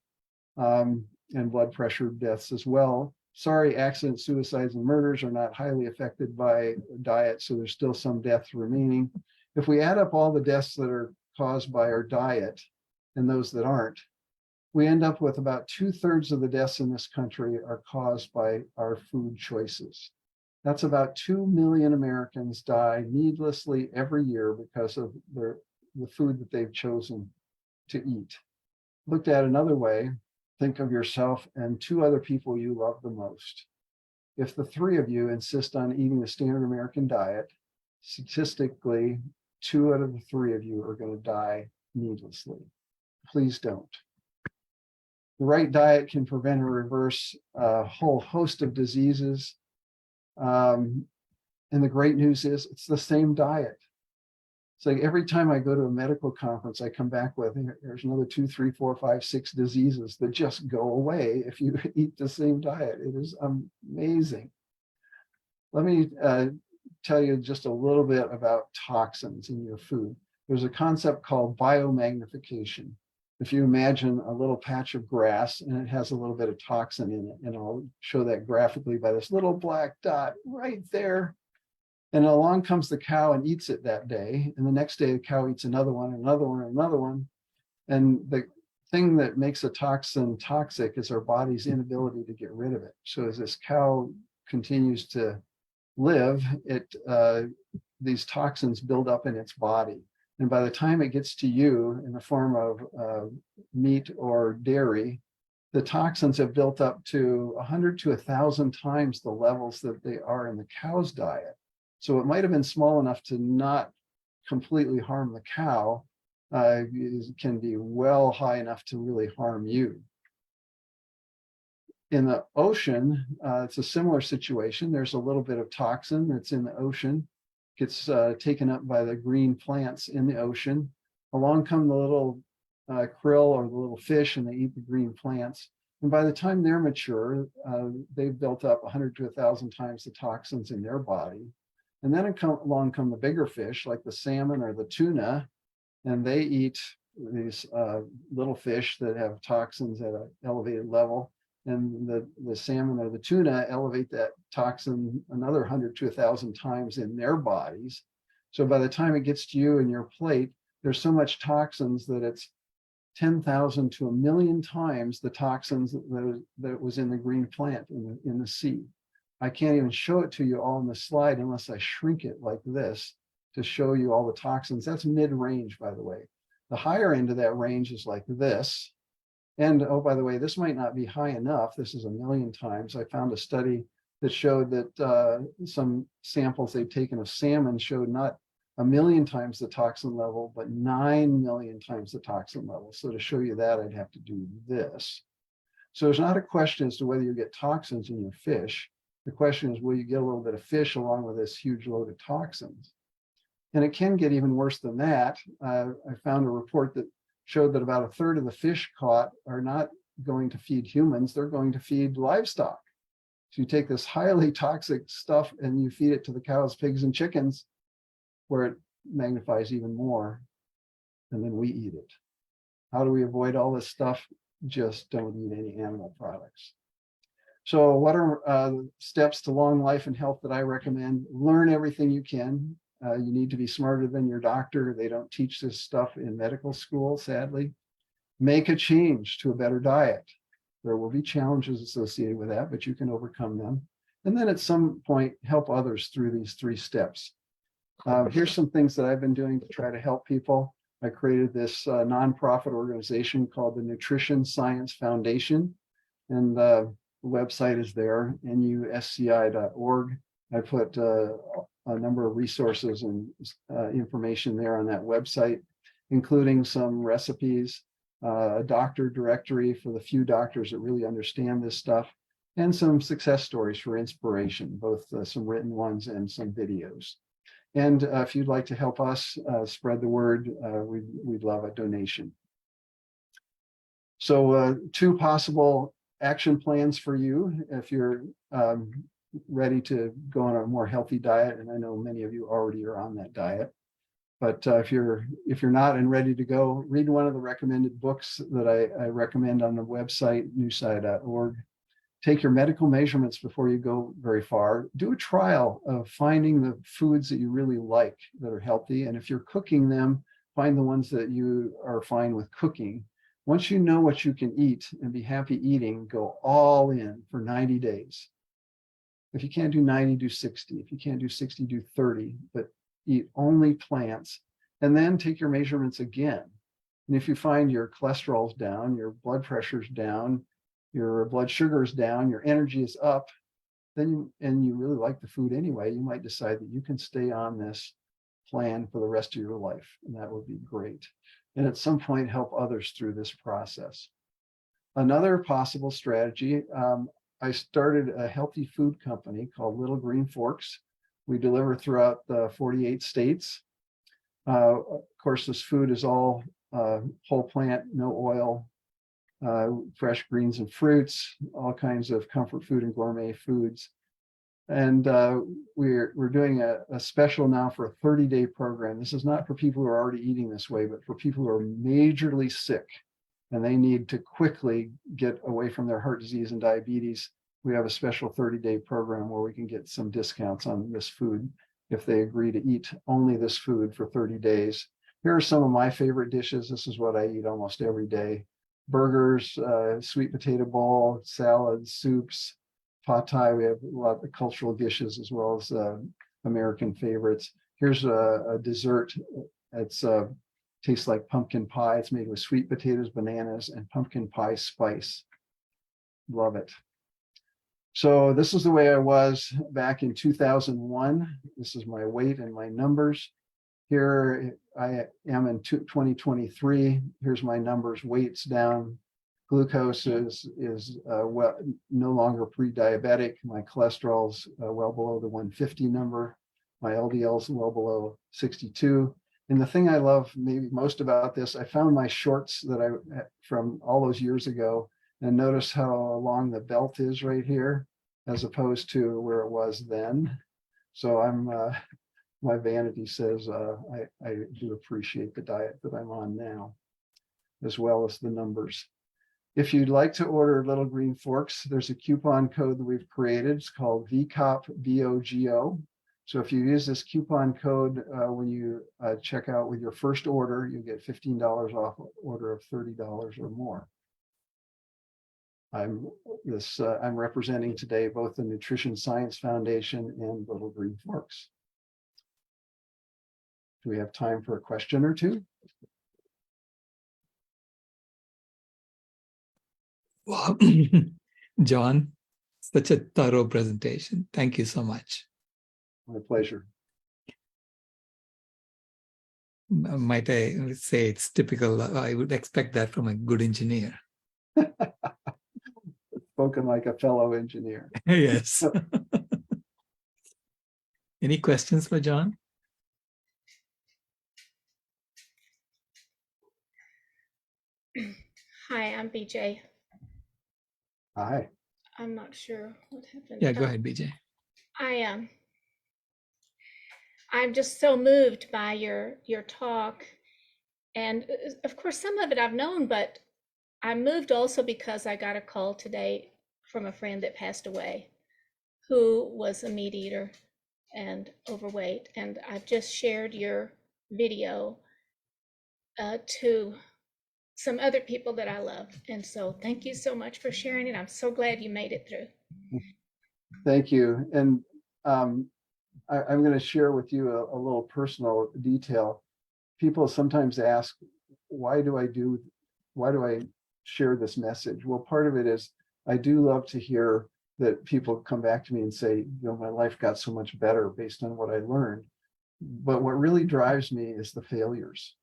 and blood pressure deaths as well. Sorry, accidents, suicides, and murders are not highly affected by diet, so there's still some deaths remaining. If we add up all the deaths that are caused by our diet and those that aren't, we end up with about 2/3 of the deaths in this country are caused by our food choices. That's about 2 million Americans die needlessly every year because of the food that they've chosen to eat. Looked at another way, think of yourself and two other people you love the most. If the three of you insist on eating the standard American diet, statistically, two out of the three of you are going to die needlessly. Please don't. The right diet can prevent or reverse a whole host of diseases. And the great news is it's the same diet. It's like every time I go to a medical conference, I come back with, there's another 2, 3, 4, 5, 6 diseases that just go away if you eat the same diet. It is amazing. Let me tell you just a little bit about toxins in your food. There's a concept called biomagnification. If you imagine a little patch of grass and it has a little bit of toxin in it, and I'll show that graphically by this little black dot right there. And along comes the cow and eats it that day. And the next day, the cow eats another one, another one, another one. And the thing that makes a toxin toxic is our body's inability to get rid of it. So as this cow continues to live, these toxins build up in its body. And by the time it gets to you in the form of meat or dairy, the toxins have built up to 100 to 1,000 times the levels that they are in the cow's diet. So it might have been small enough to not completely harm the cow. It can be well high enough to really harm you. In the ocean, it's a similar situation. There's a little bit of toxin that's in the ocean, gets taken up by the green plants in the ocean. Along come the little krill or the little fish, and they eat the green plants. And by the time they're mature, they've built up 100 to 1,000 times the toxins in their body. And then along come the bigger fish, like the salmon or the tuna, and they eat these little fish that have toxins at an elevated level. And the salmon or the tuna elevate that toxin another 100 to 1,000 times in their bodies. So by the time it gets to you and your plate, there's so much toxins that it's 10,000 to 1,000,000 times the toxins that was in the green plant in the sea. I can't even show it to you all in the slide unless I shrink it like this to show you all the toxins. That's mid-range, by the way. The higher end of that range is like this. And oh, by the way, this might not be high enough. This is 1,000,000 times. I found a study that showed that some samples they've taken of salmon showed not 1,000,000 times the toxin level, but 9,000,000 times the toxin level. So to show you that, I'd have to do this. So there's not a question as to whether you get toxins in your fish. The question is, will you get a little bit of fish along with this huge load of toxins? And it can get even worse than that. I found a report that showed that about a third of the fish caught are not going to feed humans, they're going to feed livestock. So you take this highly toxic stuff and you feed it to the cows, pigs, and chickens, where it magnifies even more, and then we eat it. How do we avoid all this stuff? Just don't eat any animal products. So what are steps to long life and health that I recommend? Learn everything you can. You need to be smarter than your doctor. They don't teach this stuff in medical school, sadly. Make a change to a better diet. There will be challenges associated with that, but you can overcome them. And then at some point, help others through these 3 steps. Here's some things that I've been doing to try to help people. I created this nonprofit organization called the Nutrition Science Foundation. And the website is there, nusci.org. I put a number of resources and information there on that website, including some recipes, a doctor directory for the few doctors that really understand this stuff, and some success stories for inspiration, both some written ones and some videos. And if you'd like to help us spread the word, we'd love a donation. So 2 possible action plans for you if you're ready to go on a more healthy diet, and I know many of you already are on that diet. But if you're not and ready to go, read one of the recommended books that I recommend on the website, nusci.org. Take your medical measurements before you go very far. Do a trial of finding the foods that you really like that are healthy. And if you're cooking them, find the ones that you are fine with cooking. Once you know what you can eat and be happy eating, go all in for 90 days. If you can't do 90, do 60. If you can't do 60, do 30, but eat only plants, and then take your measurements again. And if you find your cholesterol's down, your blood pressure's down, your blood sugar's down, your energy is up, then and you really like the food anyway, you might decide that you can stay on this plan for the rest of your life, and that would be great. And at some point, help others through this process. Another possible strategy, I started a healthy food company called Little Green Forks. We deliver throughout the 48 states. Of course, this food is all whole plant, no oil, fresh greens and fruits, all kinds of comfort food and gourmet foods. And we're doing a special now for a 30-day program. This is not for people who are already eating this way, but for people who are majorly sick and they need to quickly get away from their heart disease and diabetes. We have a special 30-day program where we can get some discounts on this food if they agree to eat only this food for 30 days. Here are some of my favorite dishes. This is what I eat almost every day. Burgers, sweet potato bowl, salads, soups, pad thai. We have a lot of cultural dishes as well as American favorites. Here's a dessert. It's tastes like pumpkin pie. It's made with sweet potatoes, bananas, and pumpkin pie spice. Love it. So this is the way I was back in 2001. This is my weight and my numbers. Here I am in 2023. Here's my numbers. Weight's down. Glucose is well, no longer pre-diabetic. My cholesterol's well below the 150 number. My LDL's well below 62. And the thing I love maybe most about this, I found my shorts that I from all those years ago, and notice how long the belt is right here, as opposed to where it was then. So I'm my vanity says I do appreciate the diet that I'm on now, as well as the numbers. If you'd like to order Little Green Forks, there's a coupon code that we've created. It's called VCOP, VOGO. So if you use this coupon code when you check out with your first order, you get $15 off an order of $30 or more. I'm representing today both the Nutrition Science Foundation and Little Green Forks. Do we have time for a question or two? Wow. John, such a thorough presentation. Thank you so much. My pleasure. Might I say it's typical? I would expect that from a good engineer. Spoken like a fellow engineer. Yes. Any questions for John? Hi, I'm BJ. Hi. I'm not sure what happened. Yeah, go ahead, BJ. I'm just so moved by your talk, and of course some of it I've known, but I'm moved also because I got a call today from a friend that passed away, who was a meat eater and overweight, and I've just shared your video to some other people that I love. And so thank you so much for sharing it. I'm so glad you made it through. Thank you. And I'm going to share with you a little personal detail. People sometimes ask, why do I share this message? Well, part of it is I do love to hear that people come back to me and say, you know, my life got so much better based on what I learned. But what really drives me is the failures.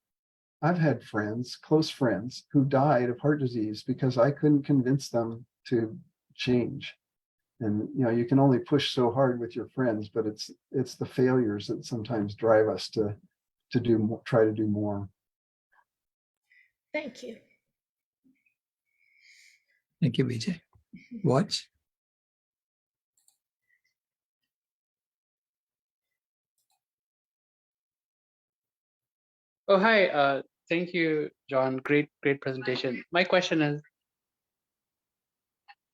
I've had friends, close friends, who died of heart disease because I couldn't convince them to change. And you know, you can only push so hard with your friends, but it's the failures that sometimes drive us to do more, try to do more. Thank you. Thank you, BJ. Watch. Oh, hi. Thank you, John. Great presentation. My question is,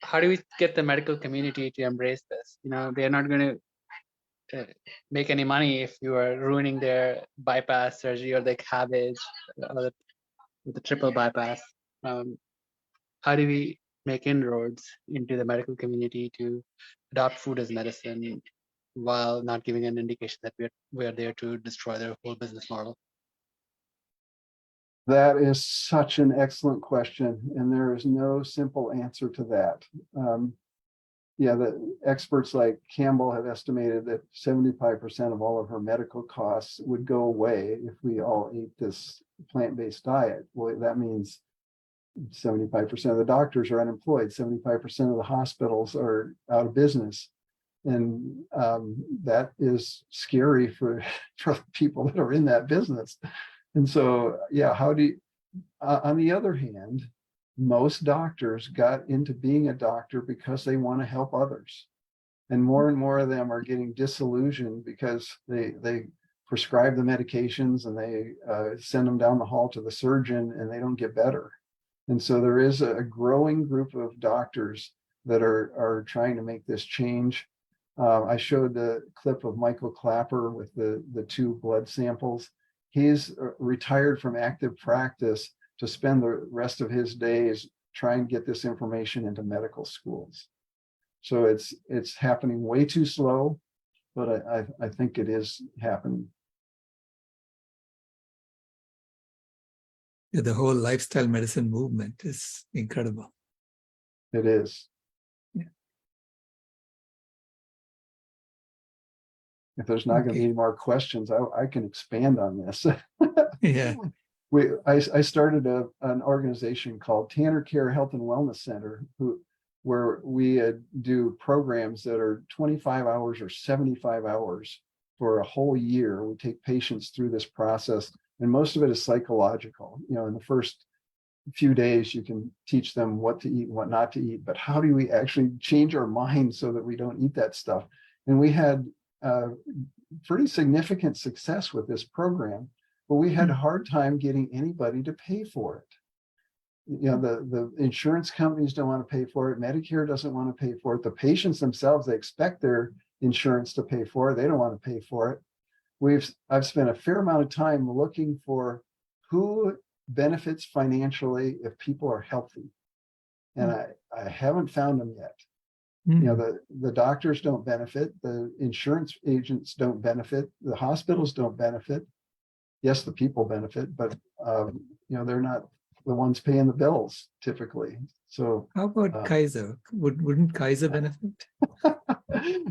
how do we get the medical community to embrace this? You know, they're not going to make any money if you are ruining their bypass surgery or the cabbage or the triple bypass. How do we make inroads into the medical community to adopt food as medicine while not giving an indication that we're there to destroy their whole business model? That is such an excellent question, and there is no simple answer to that. Yeah, the experts like Campbell have estimated that 75% of all of her medical costs would go away if we all ate this plant-based diet. Well, that means 75% of the doctors are unemployed, 75% of the hospitals are out of business. And that is scary for people that are in that business. And so, yeah, how do you, on the other hand, most doctors got into being a doctor because they want to help others. And more of them are getting disillusioned because they prescribe the medications and they send them down the hall to the surgeon and they don't get better. And so there is a growing group of doctors that are trying to make this change. I showed the clip of Michael Clapper with the 2 blood samples. He's retired from active practice to spend the rest of his days trying to get this information into medical schools. So it's happening way too slow, but I think it is happening. Yeah, the whole lifestyle medicine movement is incredible. It is. Yeah. If there's not going to be any more questions, I can expand on this. Yeah. I started an organization called Tanner Care Health and Wellness Center, where we do programs that are 25 hours or 75 hours for a whole year. We take patients through this process, and most of it is psychological. You know, in the first few days, you can teach them what to eat and what not to eat, but how do we actually change our minds so that we don't eat that stuff? And we had pretty significant success with this program, but we had a hard time getting anybody to pay for it. You know, the insurance companies don't want to pay for it. Medicare doesn't want to pay for it. The patients themselves, they expect their insurance to pay for it. They don't want to pay for it. I've spent a fair amount of time looking for who benefits financially if people are healthy. And I haven't found them yet. You know, the doctors don't benefit, the insurance agents don't benefit, the hospitals don't benefit. Yes, the people benefit, but you know, they're not the ones paying the bills typically. So how about Kaiser? Wouldn't Kaiser benefit?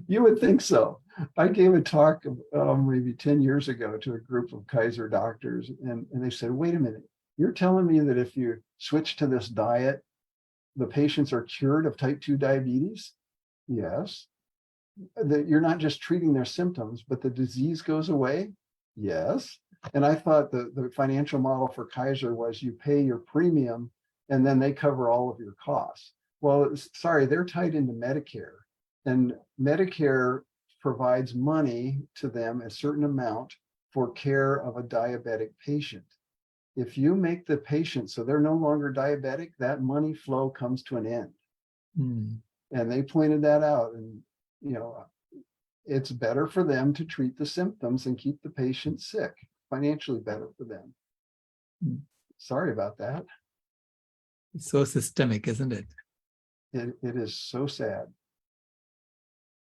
You would think so. I gave a talk maybe 10 years ago to a group of Kaiser doctors, and they said, wait a minute, you're telling me that if you switch to this diet, the patients are cured of type 2 diabetes? Yes. That you're not just treating their symptoms, but the disease goes away? Yes. And I thought the financial model for Kaiser was you pay your premium and then they cover all of your costs. Well, sorry, they're tied into Medicare, and Medicare provides money to them, a certain amount, for care of a diabetic patient. If you make the patient so they're no longer diabetic, that money flow comes to an end. And they pointed that out. And, you know, it's better for them to treat the symptoms and keep the patient sick, financially better for them. Sorry about that. It's so systemic, isn't it? It is so sad.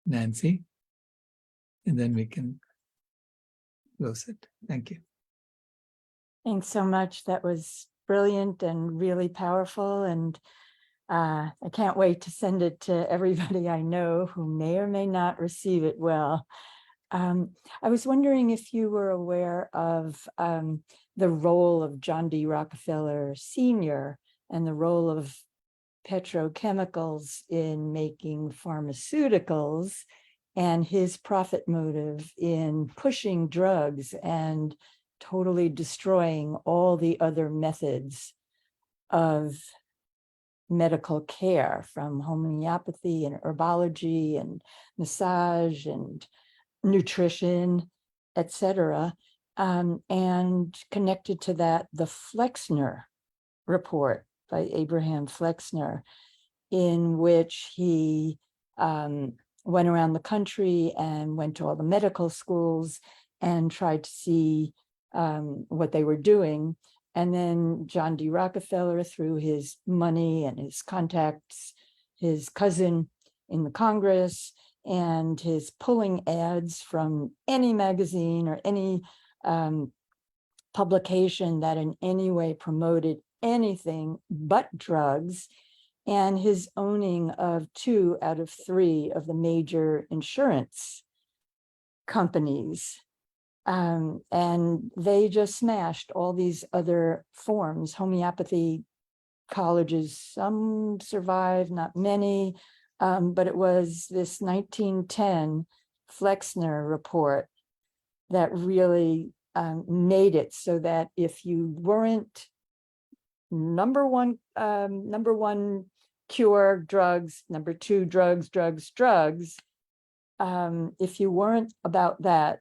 Nancy? And then we can close it. Thank you. Thanks so much. That was brilliant and really powerful. And I can't wait to send it to everybody I know who may or may not receive it well. I was wondering if you were aware of the role of John D. Rockefeller Sr. and the role of petrochemicals in making pharmaceuticals and his profit motive in pushing drugs and totally destroying all the other methods of medical care, from homeopathy and herbology and massage and nutrition, etc. And connected to that, the Flexner report by Abraham Flexner, in which he went around the country and went to all the medical schools and tried to see what they were doing And then John D. Rockefeller, through his money and his contacts, his cousin in the Congress, and his pulling ads from any magazine or any publication that in any way promoted anything but drugs, and his owning of 2 out of 3 of the major insurance companies. And they just smashed all these other forms. Homeopathy colleges, some survived, not many, but it was this 1910 Flexner report that really made it so that if you weren't number one cure, drugs, number 2 drugs, if you weren't about that,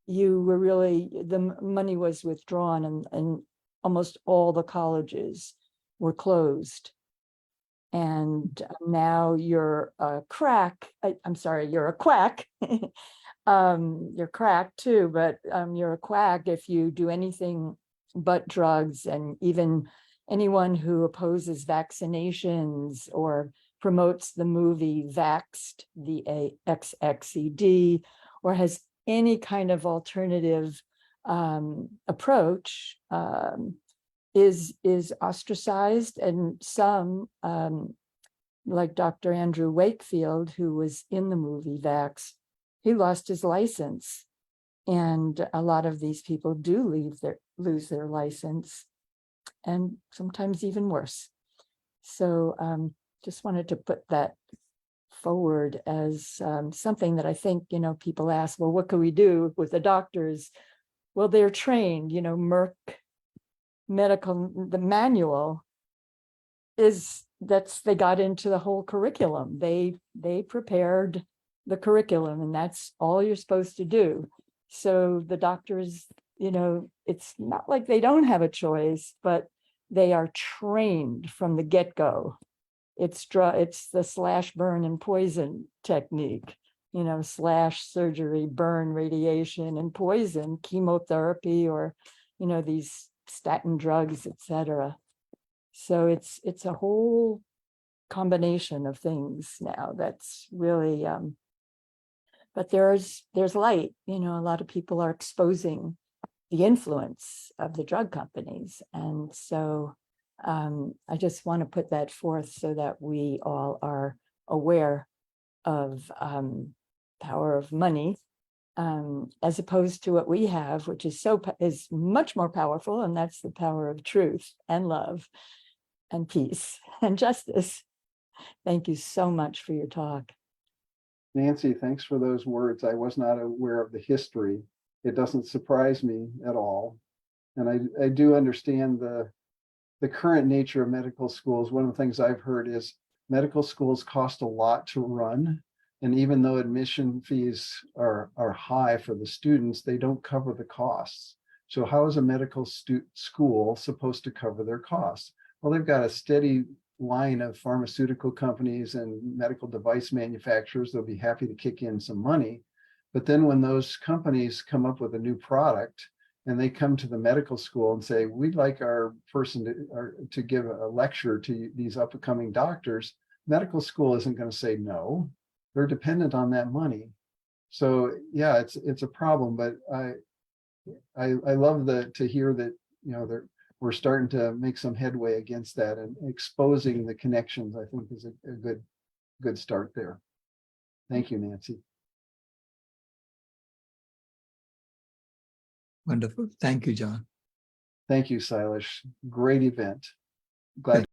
you were really, the money was withdrawn, and almost all the colleges were closed. And now you're a crack. I'm sorry, you're a quack. You're crack too, but you're a quack if you do anything but drugs. And even anyone who opposes vaccinations or promotes the movie Vaxxed, VAXXED, or has any kind of alternative approach, is ostracized. And some, like Dr. Andrew Wakefield, who was in the movie Vax, he lost his license. And a lot of these people do lose their license, and sometimes even worse. So just wanted to put that forward as something that I think, people ask, well, what can we do with the doctors? Well, they're trained, Merck medical, the manual they got into the whole curriculum. They prepared the curriculum, and that's all you're supposed to do. So the doctors, it's not like they don't have a choice, but they are trained from the get-go. It's the slash, burn, and poison technique, slash, surgery, burn, radiation, and poison, chemotherapy, or, these statin drugs, etc. So it's a whole combination of things now that's really, but there's light. A lot of people are exposing the influence of the drug companies. And so I just want to put that forth so that we all are aware of power of money, as opposed to what we have, which is much more powerful, and that's the power of truth and love and peace and justice. Thank you so much for your talk. Nancy, thanks for those words. I was not aware of the history. It doesn't surprise me at all. And I do understand the current nature of medical schools. One of the things I've heard is medical schools cost a lot to run. And even though admission fees are high for the students, they don't cover the costs. So how is a medical school supposed to cover their costs? Well, they've got a steady line of pharmaceutical companies and medical device manufacturers. They'll be happy to kick in some money. But then when those companies come up with a new product and they come to the medical school and say, we'd like our person to give a lecture to these upcoming doctors, medical school isn't going to say no. They're dependent on that money. So yeah, it's a problem, but I love to hear that, we're starting to make some headway against that, and exposing the connections, I think, is a good start there. Thank you, Nancy. Wonderful. Thank you, John. Thank you, Silas. Great event. Glad